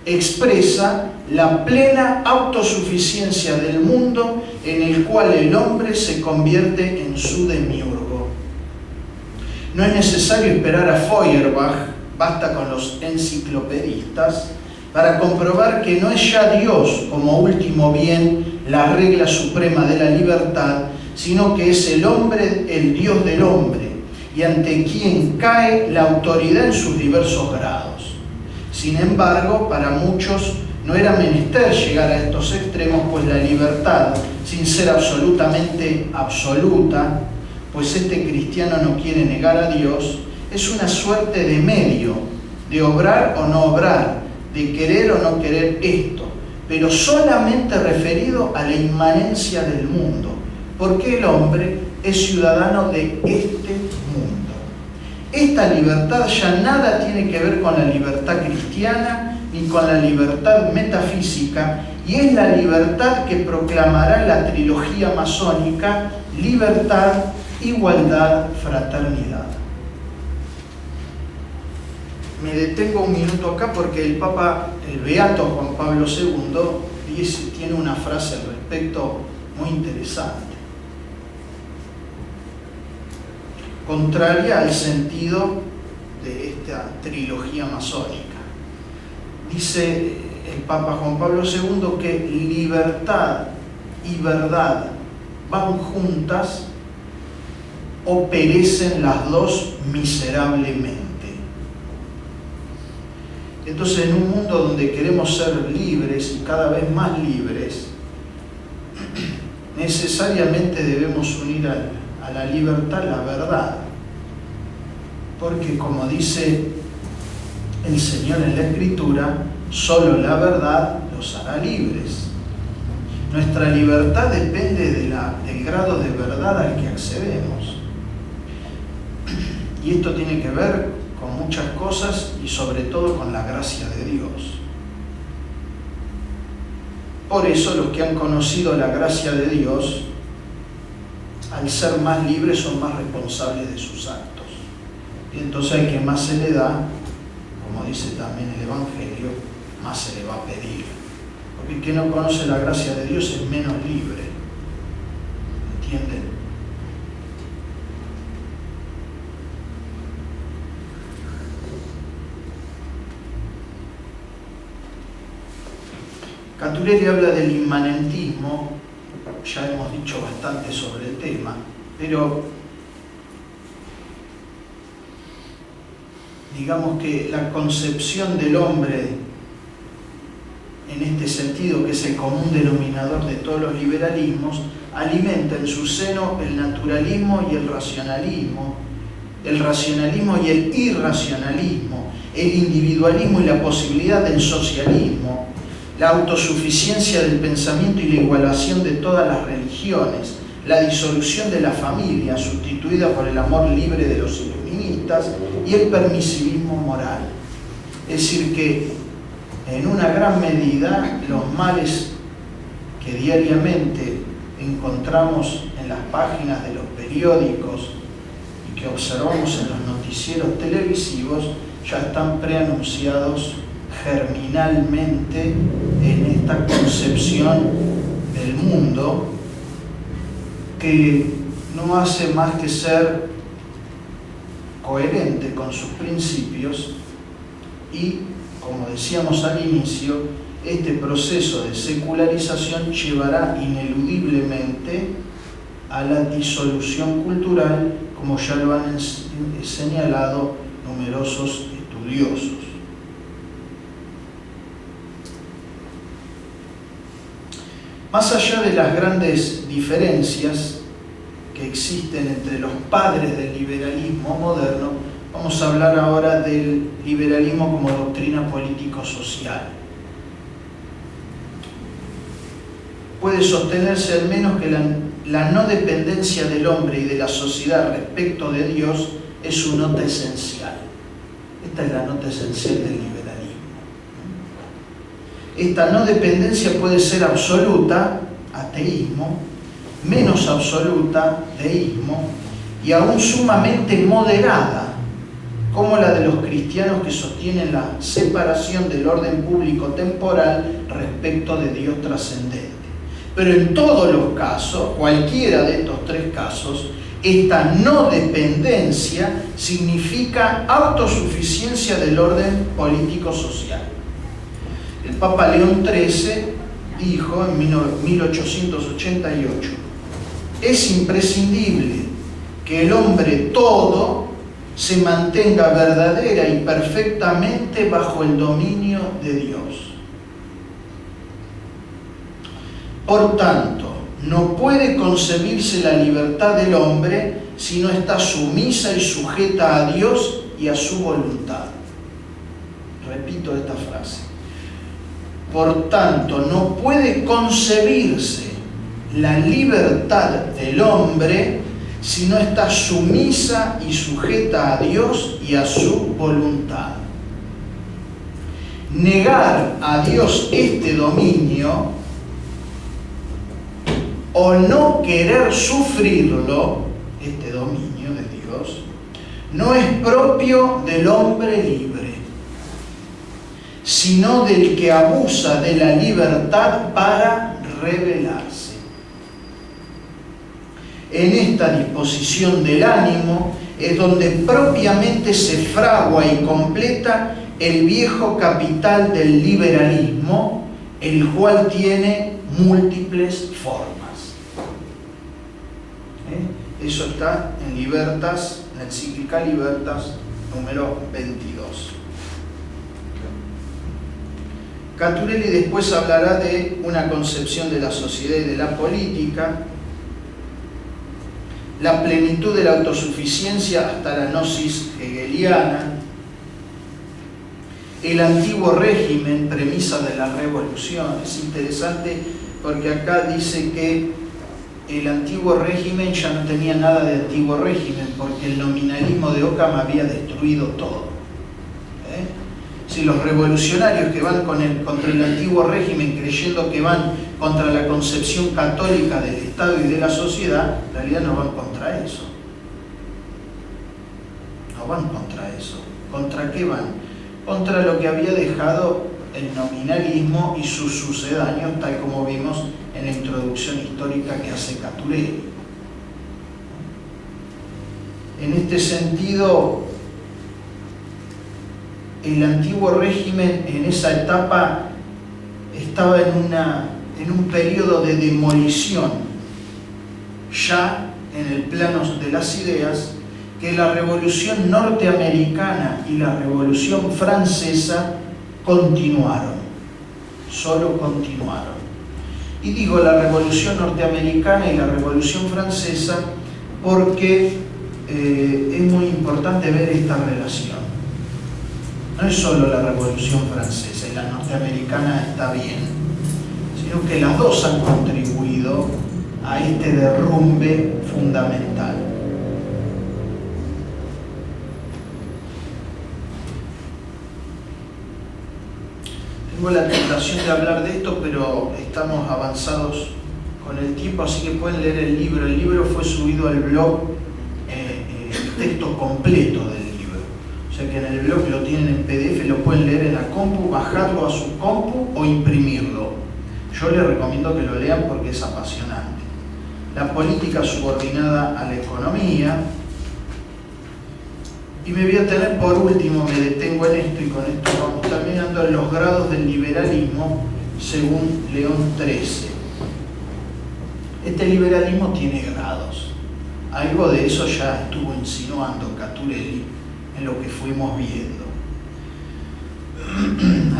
expresa la plena autosuficiencia del mundo en el cual el hombre se convierte en su demiurgo. No es necesario esperar a Feuerbach, basta con los enciclopedistas, para comprobar que no es ya Dios como último bien la regla suprema de la libertad, sino que es el hombre el Dios del hombre, y ante quien cae la autoridad en sus diversos grados. Sin embargo, para muchos no era menester llegar a estos extremos, pues la libertad, sin ser absolutamente absoluta, pues este cristiano no quiere negar a Dios, es una suerte de medio, de obrar o no obrar, de querer o no querer esto, pero solamente referido a la inmanencia del mundo, porque el hombre es ciudadano de este mundo. Esta libertad ya nada tiene que ver con la libertad cristiana ni con la libertad metafísica, y es la libertad que proclamará la trilogía masónica: libertad, igualdad, fraternidad. Me detengo un minuto acá porque el Papa, el Beato Juan Pablo II, tiene una frase al respecto muy interesante, contraria al sentido de esta trilogía masónica. Dice el Papa Juan Pablo II que libertad y verdad van juntas o perecen las dos miserablemente. Entonces, en un mundo donde queremos ser libres y cada vez más libres, necesariamente debemos unir a la libertad la verdad, porque como dice el Señor en la Escritura, solo la verdad los hará libres. Nuestra libertad depende del grado de verdad al que accedemos. Y esto tiene que ver con muchas cosas y sobre todo con la gracia de Dios. Por eso los que han conocido la gracia de Dios, al ser más libres, son más responsables de sus actos. Y entonces al que más se le da, como dice también el Evangelio, más se le va a pedir. Porque el que no conoce la gracia de Dios es menos libre. ¿Entienden? Caturelli habla del inmanentismo, ya hemos dicho bastante sobre el tema, pero digamos que la concepción del hombre en este sentido, que es el común denominador de todos los liberalismos, alimenta en su seno el naturalismo y el racionalismo y el irracionalismo, el individualismo y la posibilidad del socialismo, la autosuficiencia del pensamiento y la igualación de todas las religiones, la disolución de la familia sustituida por el amor libre de los iluministas y el permisivismo moral. Es decir que en una gran medida los males que diariamente encontramos en las páginas de los periódicos y que observamos en los noticieros televisivos ya están preanunciados germinalmente en esta concepción del mundo que no hace más que ser coherente con sus principios y, como decíamos al inicio, este proceso de secularización llevará ineludiblemente a la disolución cultural, como ya lo han señalado numerosos estudiosos. Más allá de las grandes diferencias que existen entre los padres del liberalismo moderno, vamos a hablar ahora del liberalismo como doctrina político-social. Puede sostenerse al menos que la no dependencia del hombre y de la sociedad respecto de Dios es su nota esencial. Esta es la nota esencial del liberalismo. Esta no dependencia puede ser absoluta, ateísmo, menos absoluta, deísmo, y aún sumamente moderada, como la de los cristianos que sostienen la separación del orden público temporal respecto de Dios trascendente. Pero en todos los casos, cualquiera de estos tres casos, esta no dependencia significa autosuficiencia del orden político-social. El Papa León XIII dijo en 1888: es imprescindible que el hombre todo se mantenga verdadera y perfectamente bajo el dominio de Dios. Por tanto, no puede concebirse la libertad del hombre si no está sumisa y sujeta a Dios y a su voluntad. Repito esta frase. Por tanto, no puede concebirse la libertad del hombre si no está sumisa y sujeta a Dios y a su voluntad. Negar a Dios este dominio o no querer sufrirlo, este dominio de Dios, no es propio del hombre libre, sino del que abusa de la libertad para rebelarse. En esta disposición del ánimo es donde propiamente se fragua y completa el viejo capital del liberalismo, el cual tiene múltiples formas. Eso está en Libertas, en la encíclica Libertas, número 22. Caturelli después hablará de una concepción de la sociedad y de la política, la plenitud de la autosuficiencia hasta la gnosis hegeliana, el antiguo régimen, premisa de la revolución. Es interesante porque acá dice que el antiguo régimen ya no tenía nada de antiguo régimen, porque el nominalismo de Ockham había destruido todo. Si los revolucionarios que van contra el antiguo régimen creyendo que van contra la concepción católica del Estado y de la sociedad, en realidad no van contra eso. No van contra eso. ¿Contra qué van? Contra lo que había dejado el nominalismo y sus sucedáneos, tal como vimos en la introducción histórica que hace Caturelli. En este sentido, el antiguo régimen en esa etapa estaba en un periodo de demolición, ya en el plano de las ideas, que la revolución norteamericana y la revolución francesa continuaron, solo continuaron. Y digo la revolución norteamericana y la revolución francesa porque es muy importante ver esta relación. No es solo la revolución francesa y la norteamericana está bien, sino que las dos han contribuido a este derrumbe fundamental. Tengo la tentación de hablar de esto, pero estamos avanzados con el tiempo, así que pueden leer el libro. El libro fue subido al blog, el texto completo del libro. O sea que en el blog lo tienen en PDF, lo pueden leer en la compu, bajarlo a su compu o imprimirlo. Yo les recomiendo que lo lean porque es apasionante. La política subordinada a la economía. Y me voy a tener por último, me detengo en esto y con esto vamos terminando, en los grados del liberalismo según León XIII. Este liberalismo tiene grados. Algo de eso ya estuvo insinuando Caturelli en lo que fuimos viendo.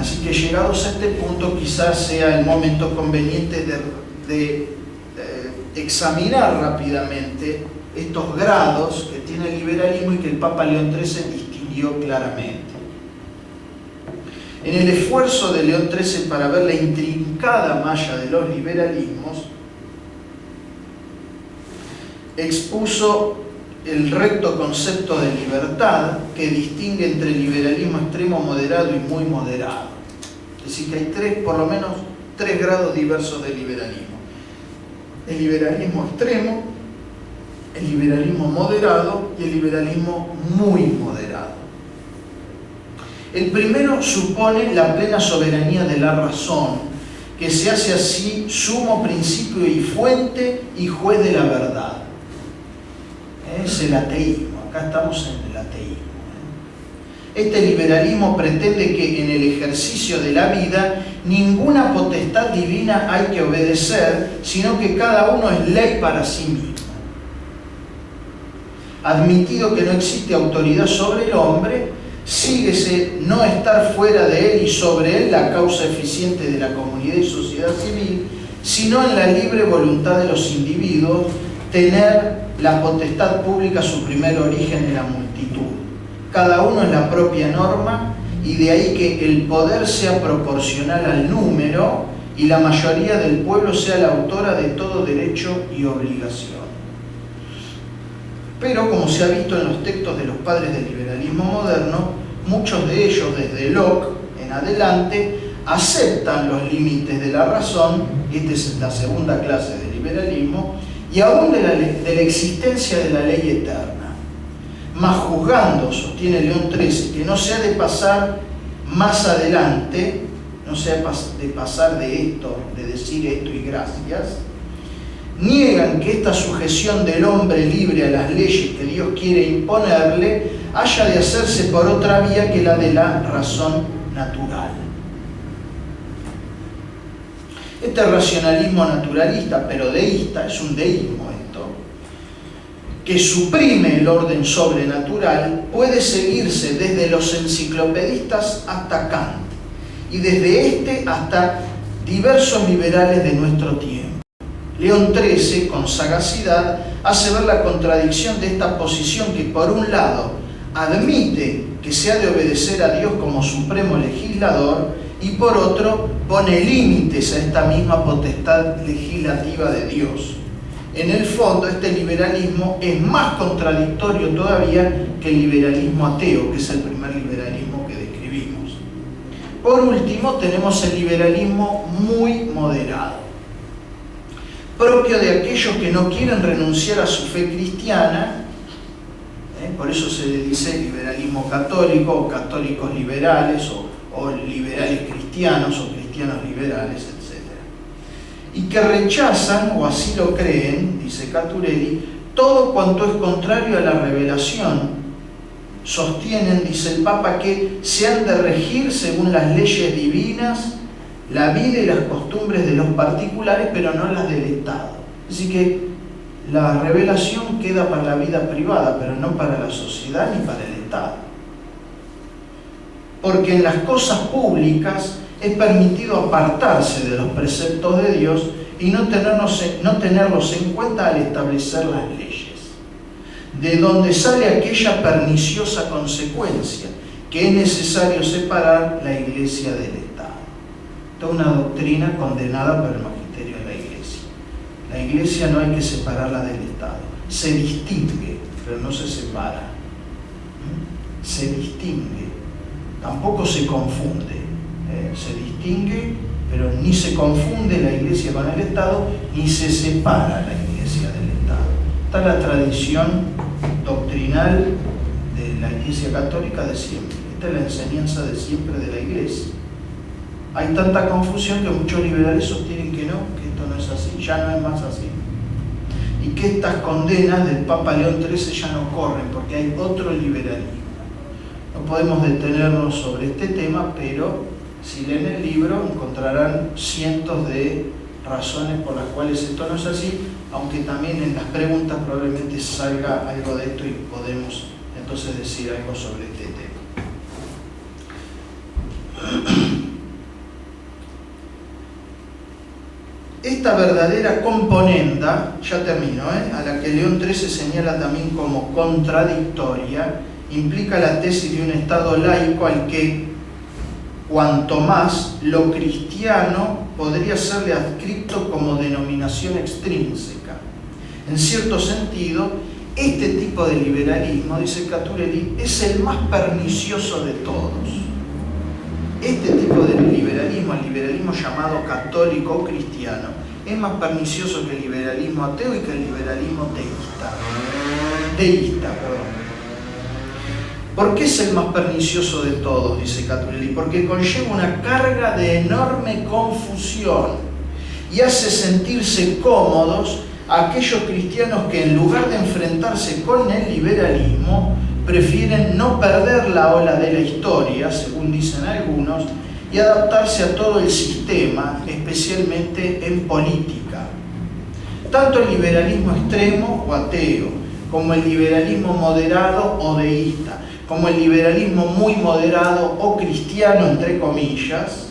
Así que llegados a este punto quizás sea el momento conveniente de examinar rápidamente estos grados que tiene el liberalismo y que el Papa León XIII distinguió claramente. En el esfuerzo de León XIII para ver la intrincada malla de los liberalismos, expuso el recto concepto de libertad que distingue entre liberalismo extremo, moderado y muy moderado. Es decir, que hay por lo menos tres grados diversos de liberalismo. El liberalismo extremo, el liberalismo moderado y el liberalismo muy moderado. El primero supone la plena soberanía de la razón, que se hace así sumo principio y fuente y juez de la verdad. Es el ateísmo, acá estamos en el ateísmo. Este liberalismo pretende que en el ejercicio de la vida ninguna potestad divina hay que obedecer, sino que cada uno es ley para sí mismo. Admitido que no existe autoridad sobre el hombre, síguese no estar fuera de él y sobre él la causa eficiente de la comunidad y sociedad civil, sino en la libre voluntad de los individuos, tener la potestad pública su primer origen en la multitud. Cada uno es la propia norma y de ahí que el poder sea proporcional al número y la mayoría del pueblo sea la autora de todo derecho y obligación. Pero, como se ha visto en los textos de los padres del liberalismo moderno, muchos de ellos, desde Locke en adelante, aceptan los límites de la razón, esta es la segunda clase de liberalismo, y aún de la existencia de la ley eterna. Mas juzgando, sostiene León XIII, que no se ha de pasar más adelante, no se ha de pasar de esto, de decir esto y gracias, niegan que esta sujeción del hombre libre a las leyes que Dios quiere imponerle haya de hacerse por otra vía que la de la razón natural. Este racionalismo naturalista, pero deísta, es un deísmo esto, que suprime el orden sobrenatural, puede seguirse desde los enciclopedistas hasta Kant y desde este hasta diversos liberales de nuestro tiempo. León XIII, con sagacidad, hace ver la contradicción de esta posición que, por un lado, admite que se ha de obedecer a Dios como supremo legislador y, por otro, pone límites a esta misma potestad legislativa de Dios. en el fondo este liberalismo es más contradictorio todavía que el liberalismo ateo, que es el primer liberalismo que describimos. Por último, tenemos el liberalismo muy moderado, propio de aquellos que no quieren renunciar a su fe cristiana. Por eso se le dice liberalismo católico, o católicos liberales, o liberales cristianos, o cristianos liberales, etc. Y que rechazan, o así lo creen, dice Caturelli, todo cuanto es contrario a la revelación. Sostienen, dice el Papa, que se han de regir según las leyes divinas, la vida y las costumbres de los particulares, pero no las del Estado. Así que la revelación queda para la vida privada, pero no para la sociedad ni para el Estado. Porque en las cosas públicas es permitido apartarse de los preceptos de Dios y no tenerlos en cuenta al establecer las leyes, de donde sale aquella perniciosa consecuencia, que es necesario separar la Iglesia del Estado. Esta es una doctrina condenada por el magisterio de la Iglesia. La Iglesia no hay que separarla del Estado. Se distingue, pero no se separa. Se distingue. Tampoco se confunde. Se distingue, pero ni se confunde la Iglesia con el Estado, ni se separa la Iglesia del Estado. Esta es la tradición doctrinal de la Iglesia Católica de siempre. Esta es la enseñanza de siempre de la Iglesia. Hay tanta confusión que muchos liberales sostienen que no, que esto no es así, ya no es más así. Y que estas condenas del Papa León XIII ya no corren, porque hay otro liberalismo. No podemos detenernos sobre este tema, pero si leen el libro encontrarán cientos de razones por las cuales esto no es así, aunque también en las preguntas probablemente salga algo de esto y podemos entonces decir algo sobre este tema. Esta verdadera componenda, ya termino, a la que León XIII señala también como contradictoria, implica la tesis de un Estado laico al que, cuanto más, lo cristiano podría serle adscrito como denominación extrínseca. En cierto sentido, este tipo de liberalismo, dice Caturelli, es el más pernicioso de todos. Este tipo de liberalismo, el liberalismo llamado católico o cristiano, es más pernicioso que el liberalismo ateo y que el liberalismo deísta. ¿Por qué es el más pernicioso de todos?, dice Caturelli. Porque conlleva una carga de enorme confusión y hace sentirse cómodos a aquellos cristianos que, en lugar de enfrentarse con el liberalismo, prefieren no perder la ola de la historia, según dicen algunos, y adaptarse a todo el sistema, especialmente en política. Tanto el liberalismo extremo o ateo, como el liberalismo moderado o deísta, como el liberalismo muy moderado o cristiano, entre comillas,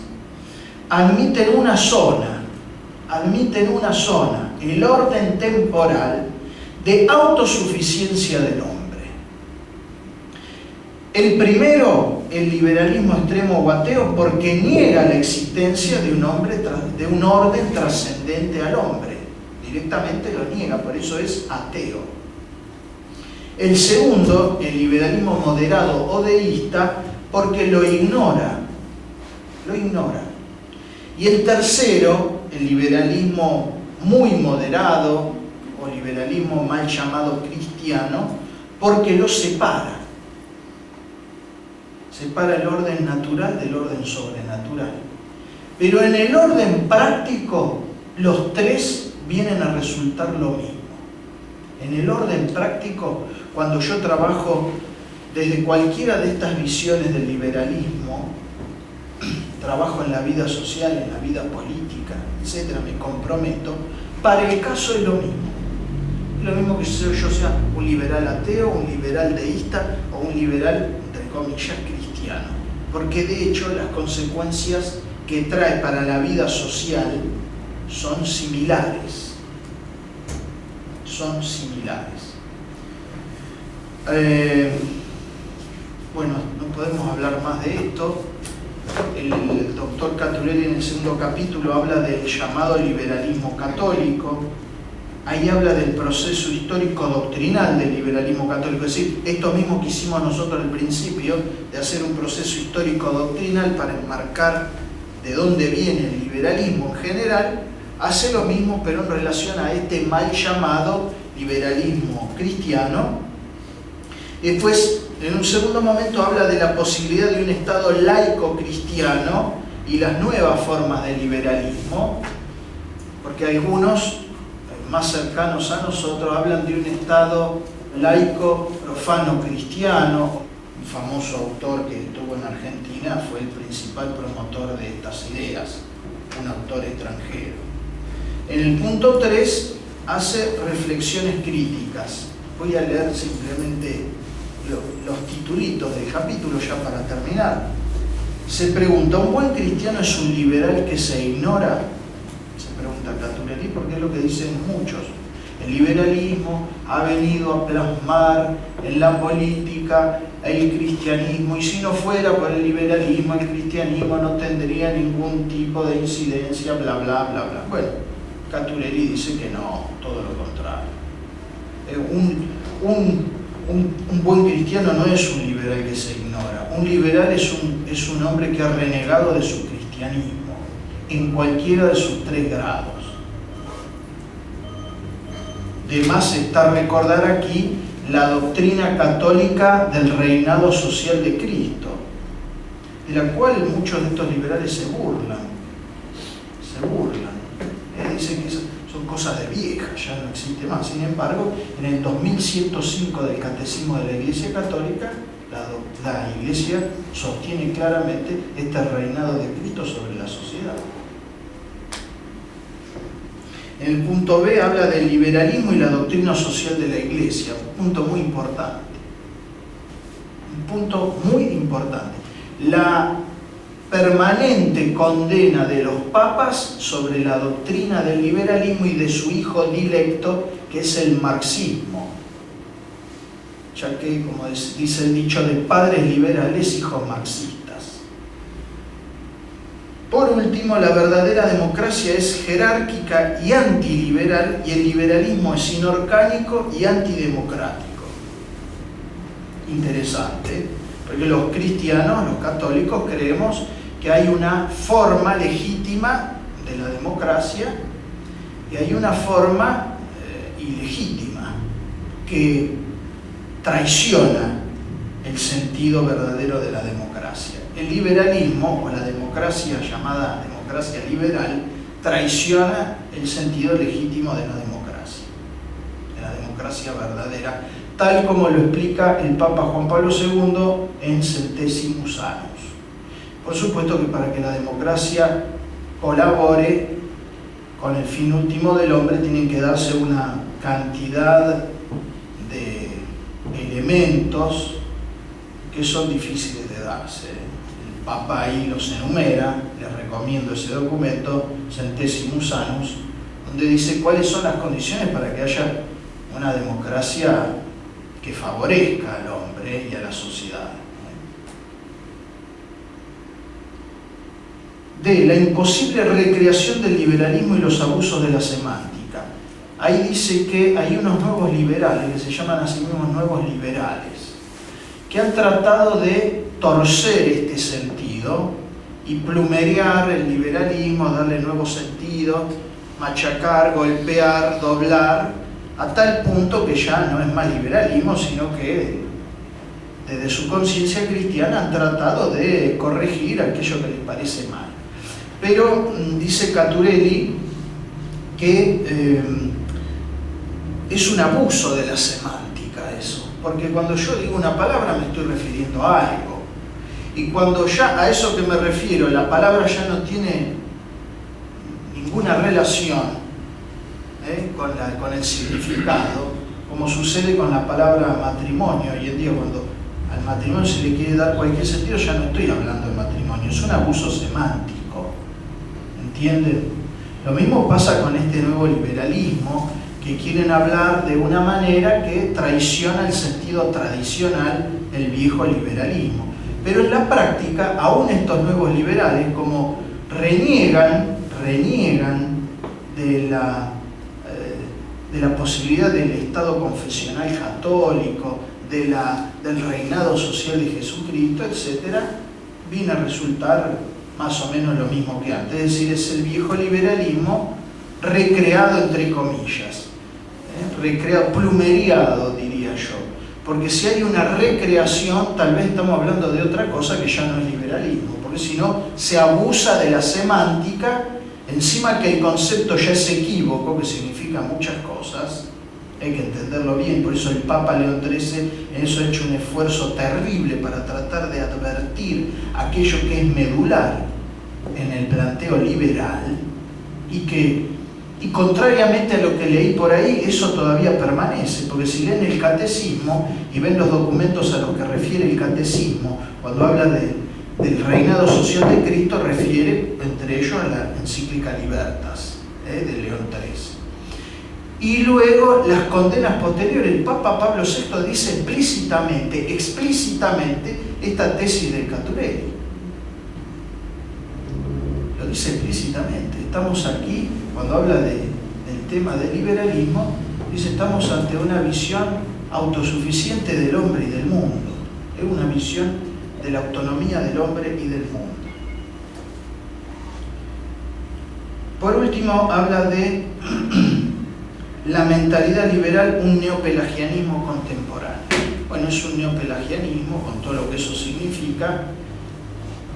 admiten una zona, el orden temporal de autosuficiencia del hombre. El primero, el liberalismo extremo o ateo, porque niega la existencia de un orden trascendente al hombre. Directamente lo niega, por eso es ateo. El segundo, el liberalismo moderado o deísta, porque lo ignora. Y el tercero, el liberalismo muy moderado, o liberalismo mal llamado cristiano, porque lo separa. Separa el orden natural del orden sobrenatural. Pero en el orden práctico, los tres vienen a resultar lo mismo. En el orden práctico, cuando yo trabajo desde cualquiera de estas visiones del liberalismo, trabajo en la vida social, en la vida política, etc., me comprometo, para el caso es lo mismo. Es lo mismo que si yo sea un liberal ateo, un liberal deísta o un liberal, entre comillas, cristiano. Porque de hecho las consecuencias que trae para la vida social son similares. Bueno, no podemos hablar más de esto. El doctor Caturelli en el segundo capítulo habla del llamado liberalismo católico, ahí habla del proceso histórico doctrinal del liberalismo católico, es decir, esto mismo que hicimos nosotros al principio, de hacer un proceso histórico doctrinal para enmarcar de dónde viene el liberalismo en general, hace lo mismo pero en relación a este mal llamado liberalismo cristiano. Y después, en un segundo momento, habla de la posibilidad de un Estado laico cristiano y las nuevas formas de liberalismo, porque algunos más cercanos a nosotros hablan de un Estado laico profano cristiano. Un famoso autor que estuvo en Argentina fue el principal promotor de estas ideas, un autor extranjero. En el punto 3 hace reflexiones críticas. Voy a leer simplemente los titulitos del capítulo ya para terminar. Se pregunta, ¿un buen cristiano es un liberal que se ignora? Se pregunta Caturelli, porque es lo que dicen muchos. El liberalismo ha venido a plasmar en la política el cristianismo, y si no fuera por el liberalismo, el cristianismo no tendría ningún tipo de incidencia, bla, bla, bla, bla. Bueno, Caturelli dice que no, todo lo contrario. Un buen cristiano no es un liberal que se ignora. Un liberal es un hombre que ha renegado de su cristianismo en cualquiera de sus 3 grados. De más está recordar aquí la doctrina católica del reinado social de Cristo, de la cual muchos de estos liberales se burlan. Dicen que son cosas de vieja, ya no existe más. Sin embargo, en el 2105 del Catecismo de la Iglesia Católica, la Iglesia sostiene claramente este reinado de Cristo sobre la sociedad. En el punto B habla del liberalismo y la doctrina social de la Iglesia, un punto muy importante. La permanente condena de los papas sobre la doctrina del liberalismo y de su hijo dilecto, que es el marxismo. Ya que, como dice el dicho, de padres liberales, hijos marxistas. Por último, la verdadera democracia es jerárquica y antiliberal, y el liberalismo es inorgánico y antidemocrático. Interesante, porque los cristianos, los católicos, creemos que hay una forma legítima de la democracia y hay una forma ilegítima que traiciona el sentido verdadero de la democracia. El liberalismo, o la democracia llamada democracia liberal, traiciona el sentido legítimo de la democracia verdadera, tal como lo explica el Papa Juan Pablo II en Centesimus Annus. Por supuesto que para que la democracia colabore con el fin último del hombre tienen que darse una cantidad de elementos que son difíciles de darse. El Papa ahí los enumera, les recomiendo ese documento, Centesimus Annus, donde dice cuáles son las condiciones para que haya una democracia que favorezca al hombre y a la sociedad. De la imposible recreación del liberalismo y los abusos de la semántica. Ahí dice que hay unos nuevos liberales, que se llaman a sí mismos nuevos liberales, que han tratado de torcer este sentido y plumerear el liberalismo, darle nuevo sentido, machacar, golpear, doblar, a tal punto que ya no es más liberalismo, sino que desde su conciencia cristiana han tratado de corregir aquello que les parece mal. Pero dice Caturelli que es un abuso de la semántica eso, porque cuando yo digo una palabra me estoy refiriendo a algo, y cuando ya a eso que me refiero la palabra ya no tiene ninguna relación con el significado, como sucede con la palabra matrimonio. Hoy en día, cuando al matrimonio se le quiere dar cualquier sentido, ya no estoy hablando de matrimonio, es un abuso semántico, ¿entienden? Lo mismo pasa con este nuevo liberalismo, que quieren hablar de una manera que traiciona el sentido tradicional del viejo liberalismo. Pero en la práctica, aún estos nuevos liberales, como reniegan de la posibilidad del Estado confesional católico, del reinado social de Jesucristo, etc., viene a resultar más o menos lo mismo que antes. Es decir, es el viejo liberalismo recreado entre comillas, recreado, plumeriado, diría yo. Porque si hay una recreación, tal vez estamos hablando de otra cosa que ya no es liberalismo, porque si no, se abusa de la semántica, encima que el concepto ya es equívoco, que significa muchas cosas, hay que entenderlo bien. Por eso el Papa León XIII en eso ha hecho un esfuerzo terrible para tratar de advertir aquello que es medular en el planteo liberal, y contrariamente a lo que leí por ahí, eso todavía permanece, porque si leen el catecismo y ven los documentos a los que refiere el catecismo, cuando habla del reinado social de Cristo, refiere entre ellos a la encíclica Libertas, de León XIII. Y luego las condenas posteriores, el Papa Pablo VI dice explícitamente esta tesis del Caturelli. Lo dice explícitamente. Estamos aquí, cuando habla del tema del liberalismo, dice, estamos ante una visión autosuficiente del hombre y del mundo. Es una visión de la autonomía del hombre y del mundo. Por último, habla de la mentalidad liberal, un neopelagianismo contemporáneo. Bueno, es un neopelagianismo con todo lo que eso significa,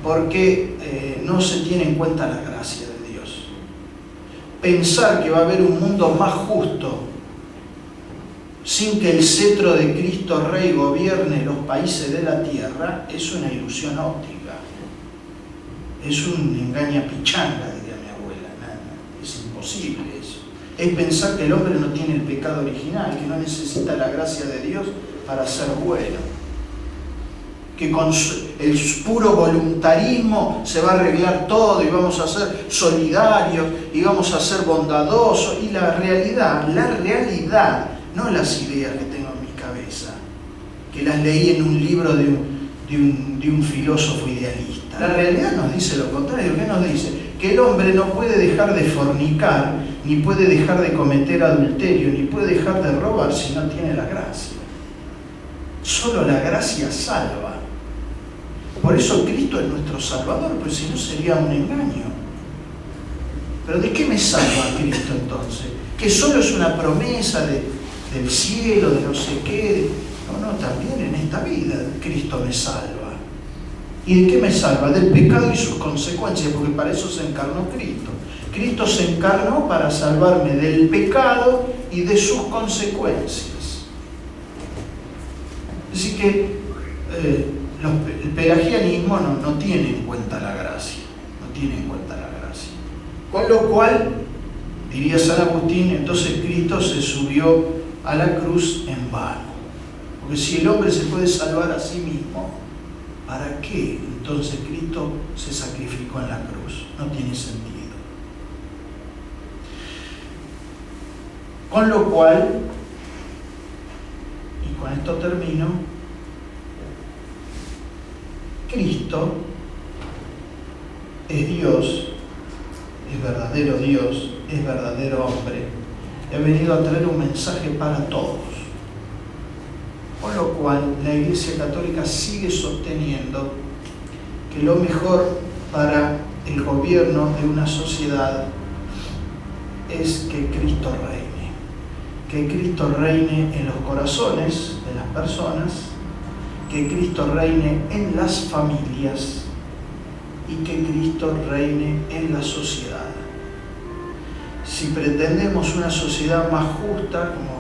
porque no se tiene en cuenta la gracia de Dios. Pensar que va a haber un mundo más justo sin que el cetro de Cristo Rey gobierne los países de la tierra es una ilusión óptica. Es un engañapichanga, diría mi abuela. Es imposible eso. Es pensar que el hombre no tiene el pecado original, que no necesita la gracia de Dios para ser bueno, que con el puro voluntarismo se va a arreglar todo y vamos a ser solidarios y vamos a ser bondadosos. Y la realidad, no las ideas que tengo en mi cabeza, que las leí en un libro de un filósofo idealista. La realidad nos dice lo contrario. ¿Qué nos dice? Que el hombre no puede dejar de fornicar, ni puede dejar de cometer adulterio, ni puede dejar de robar si no tiene la gracia. Solo la gracia salva. Por eso Cristo es nuestro Salvador, pues si no sería un engaño. ¿Pero de qué me salva Cristo entonces? ¿Que solo es una promesa del cielo, de no sé qué? No, también en esta vida Cristo me salva. ¿Y de qué me salva? Del pecado y sus consecuencias, porque para eso se encarnó Cristo. Cristo se encarnó para salvarme del pecado y de sus consecuencias. Así que el pelagianismo no tiene en cuenta la gracia, Con lo cual, diría San Agustín, entonces Cristo se subió a la cruz en vano. Porque si el hombre se puede salvar a sí mismo, ¿para qué entonces Cristo se sacrificó en la cruz? No tiene sentido. Con lo cual, y con esto termino, Cristo es Dios, es verdadero Dios, es verdadero hombre, y ha venido a traer un mensaje para todos. Con lo cual, la Iglesia Católica sigue sosteniendo que lo mejor para el gobierno de una sociedad es que Cristo reine. Que Cristo reine en los corazones de las personas, que Cristo reine en las familias y que Cristo reine en la sociedad. Si pretendemos una sociedad más justa, como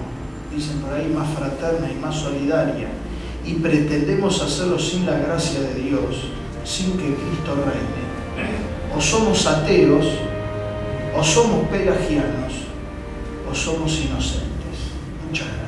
dicen por ahí, más fraterna y más solidaria, y pretendemos hacerlo sin la gracia de Dios, sin que Cristo reine, o somos ateos, o somos pelagianos, o somos inocentes. Muchas gracias.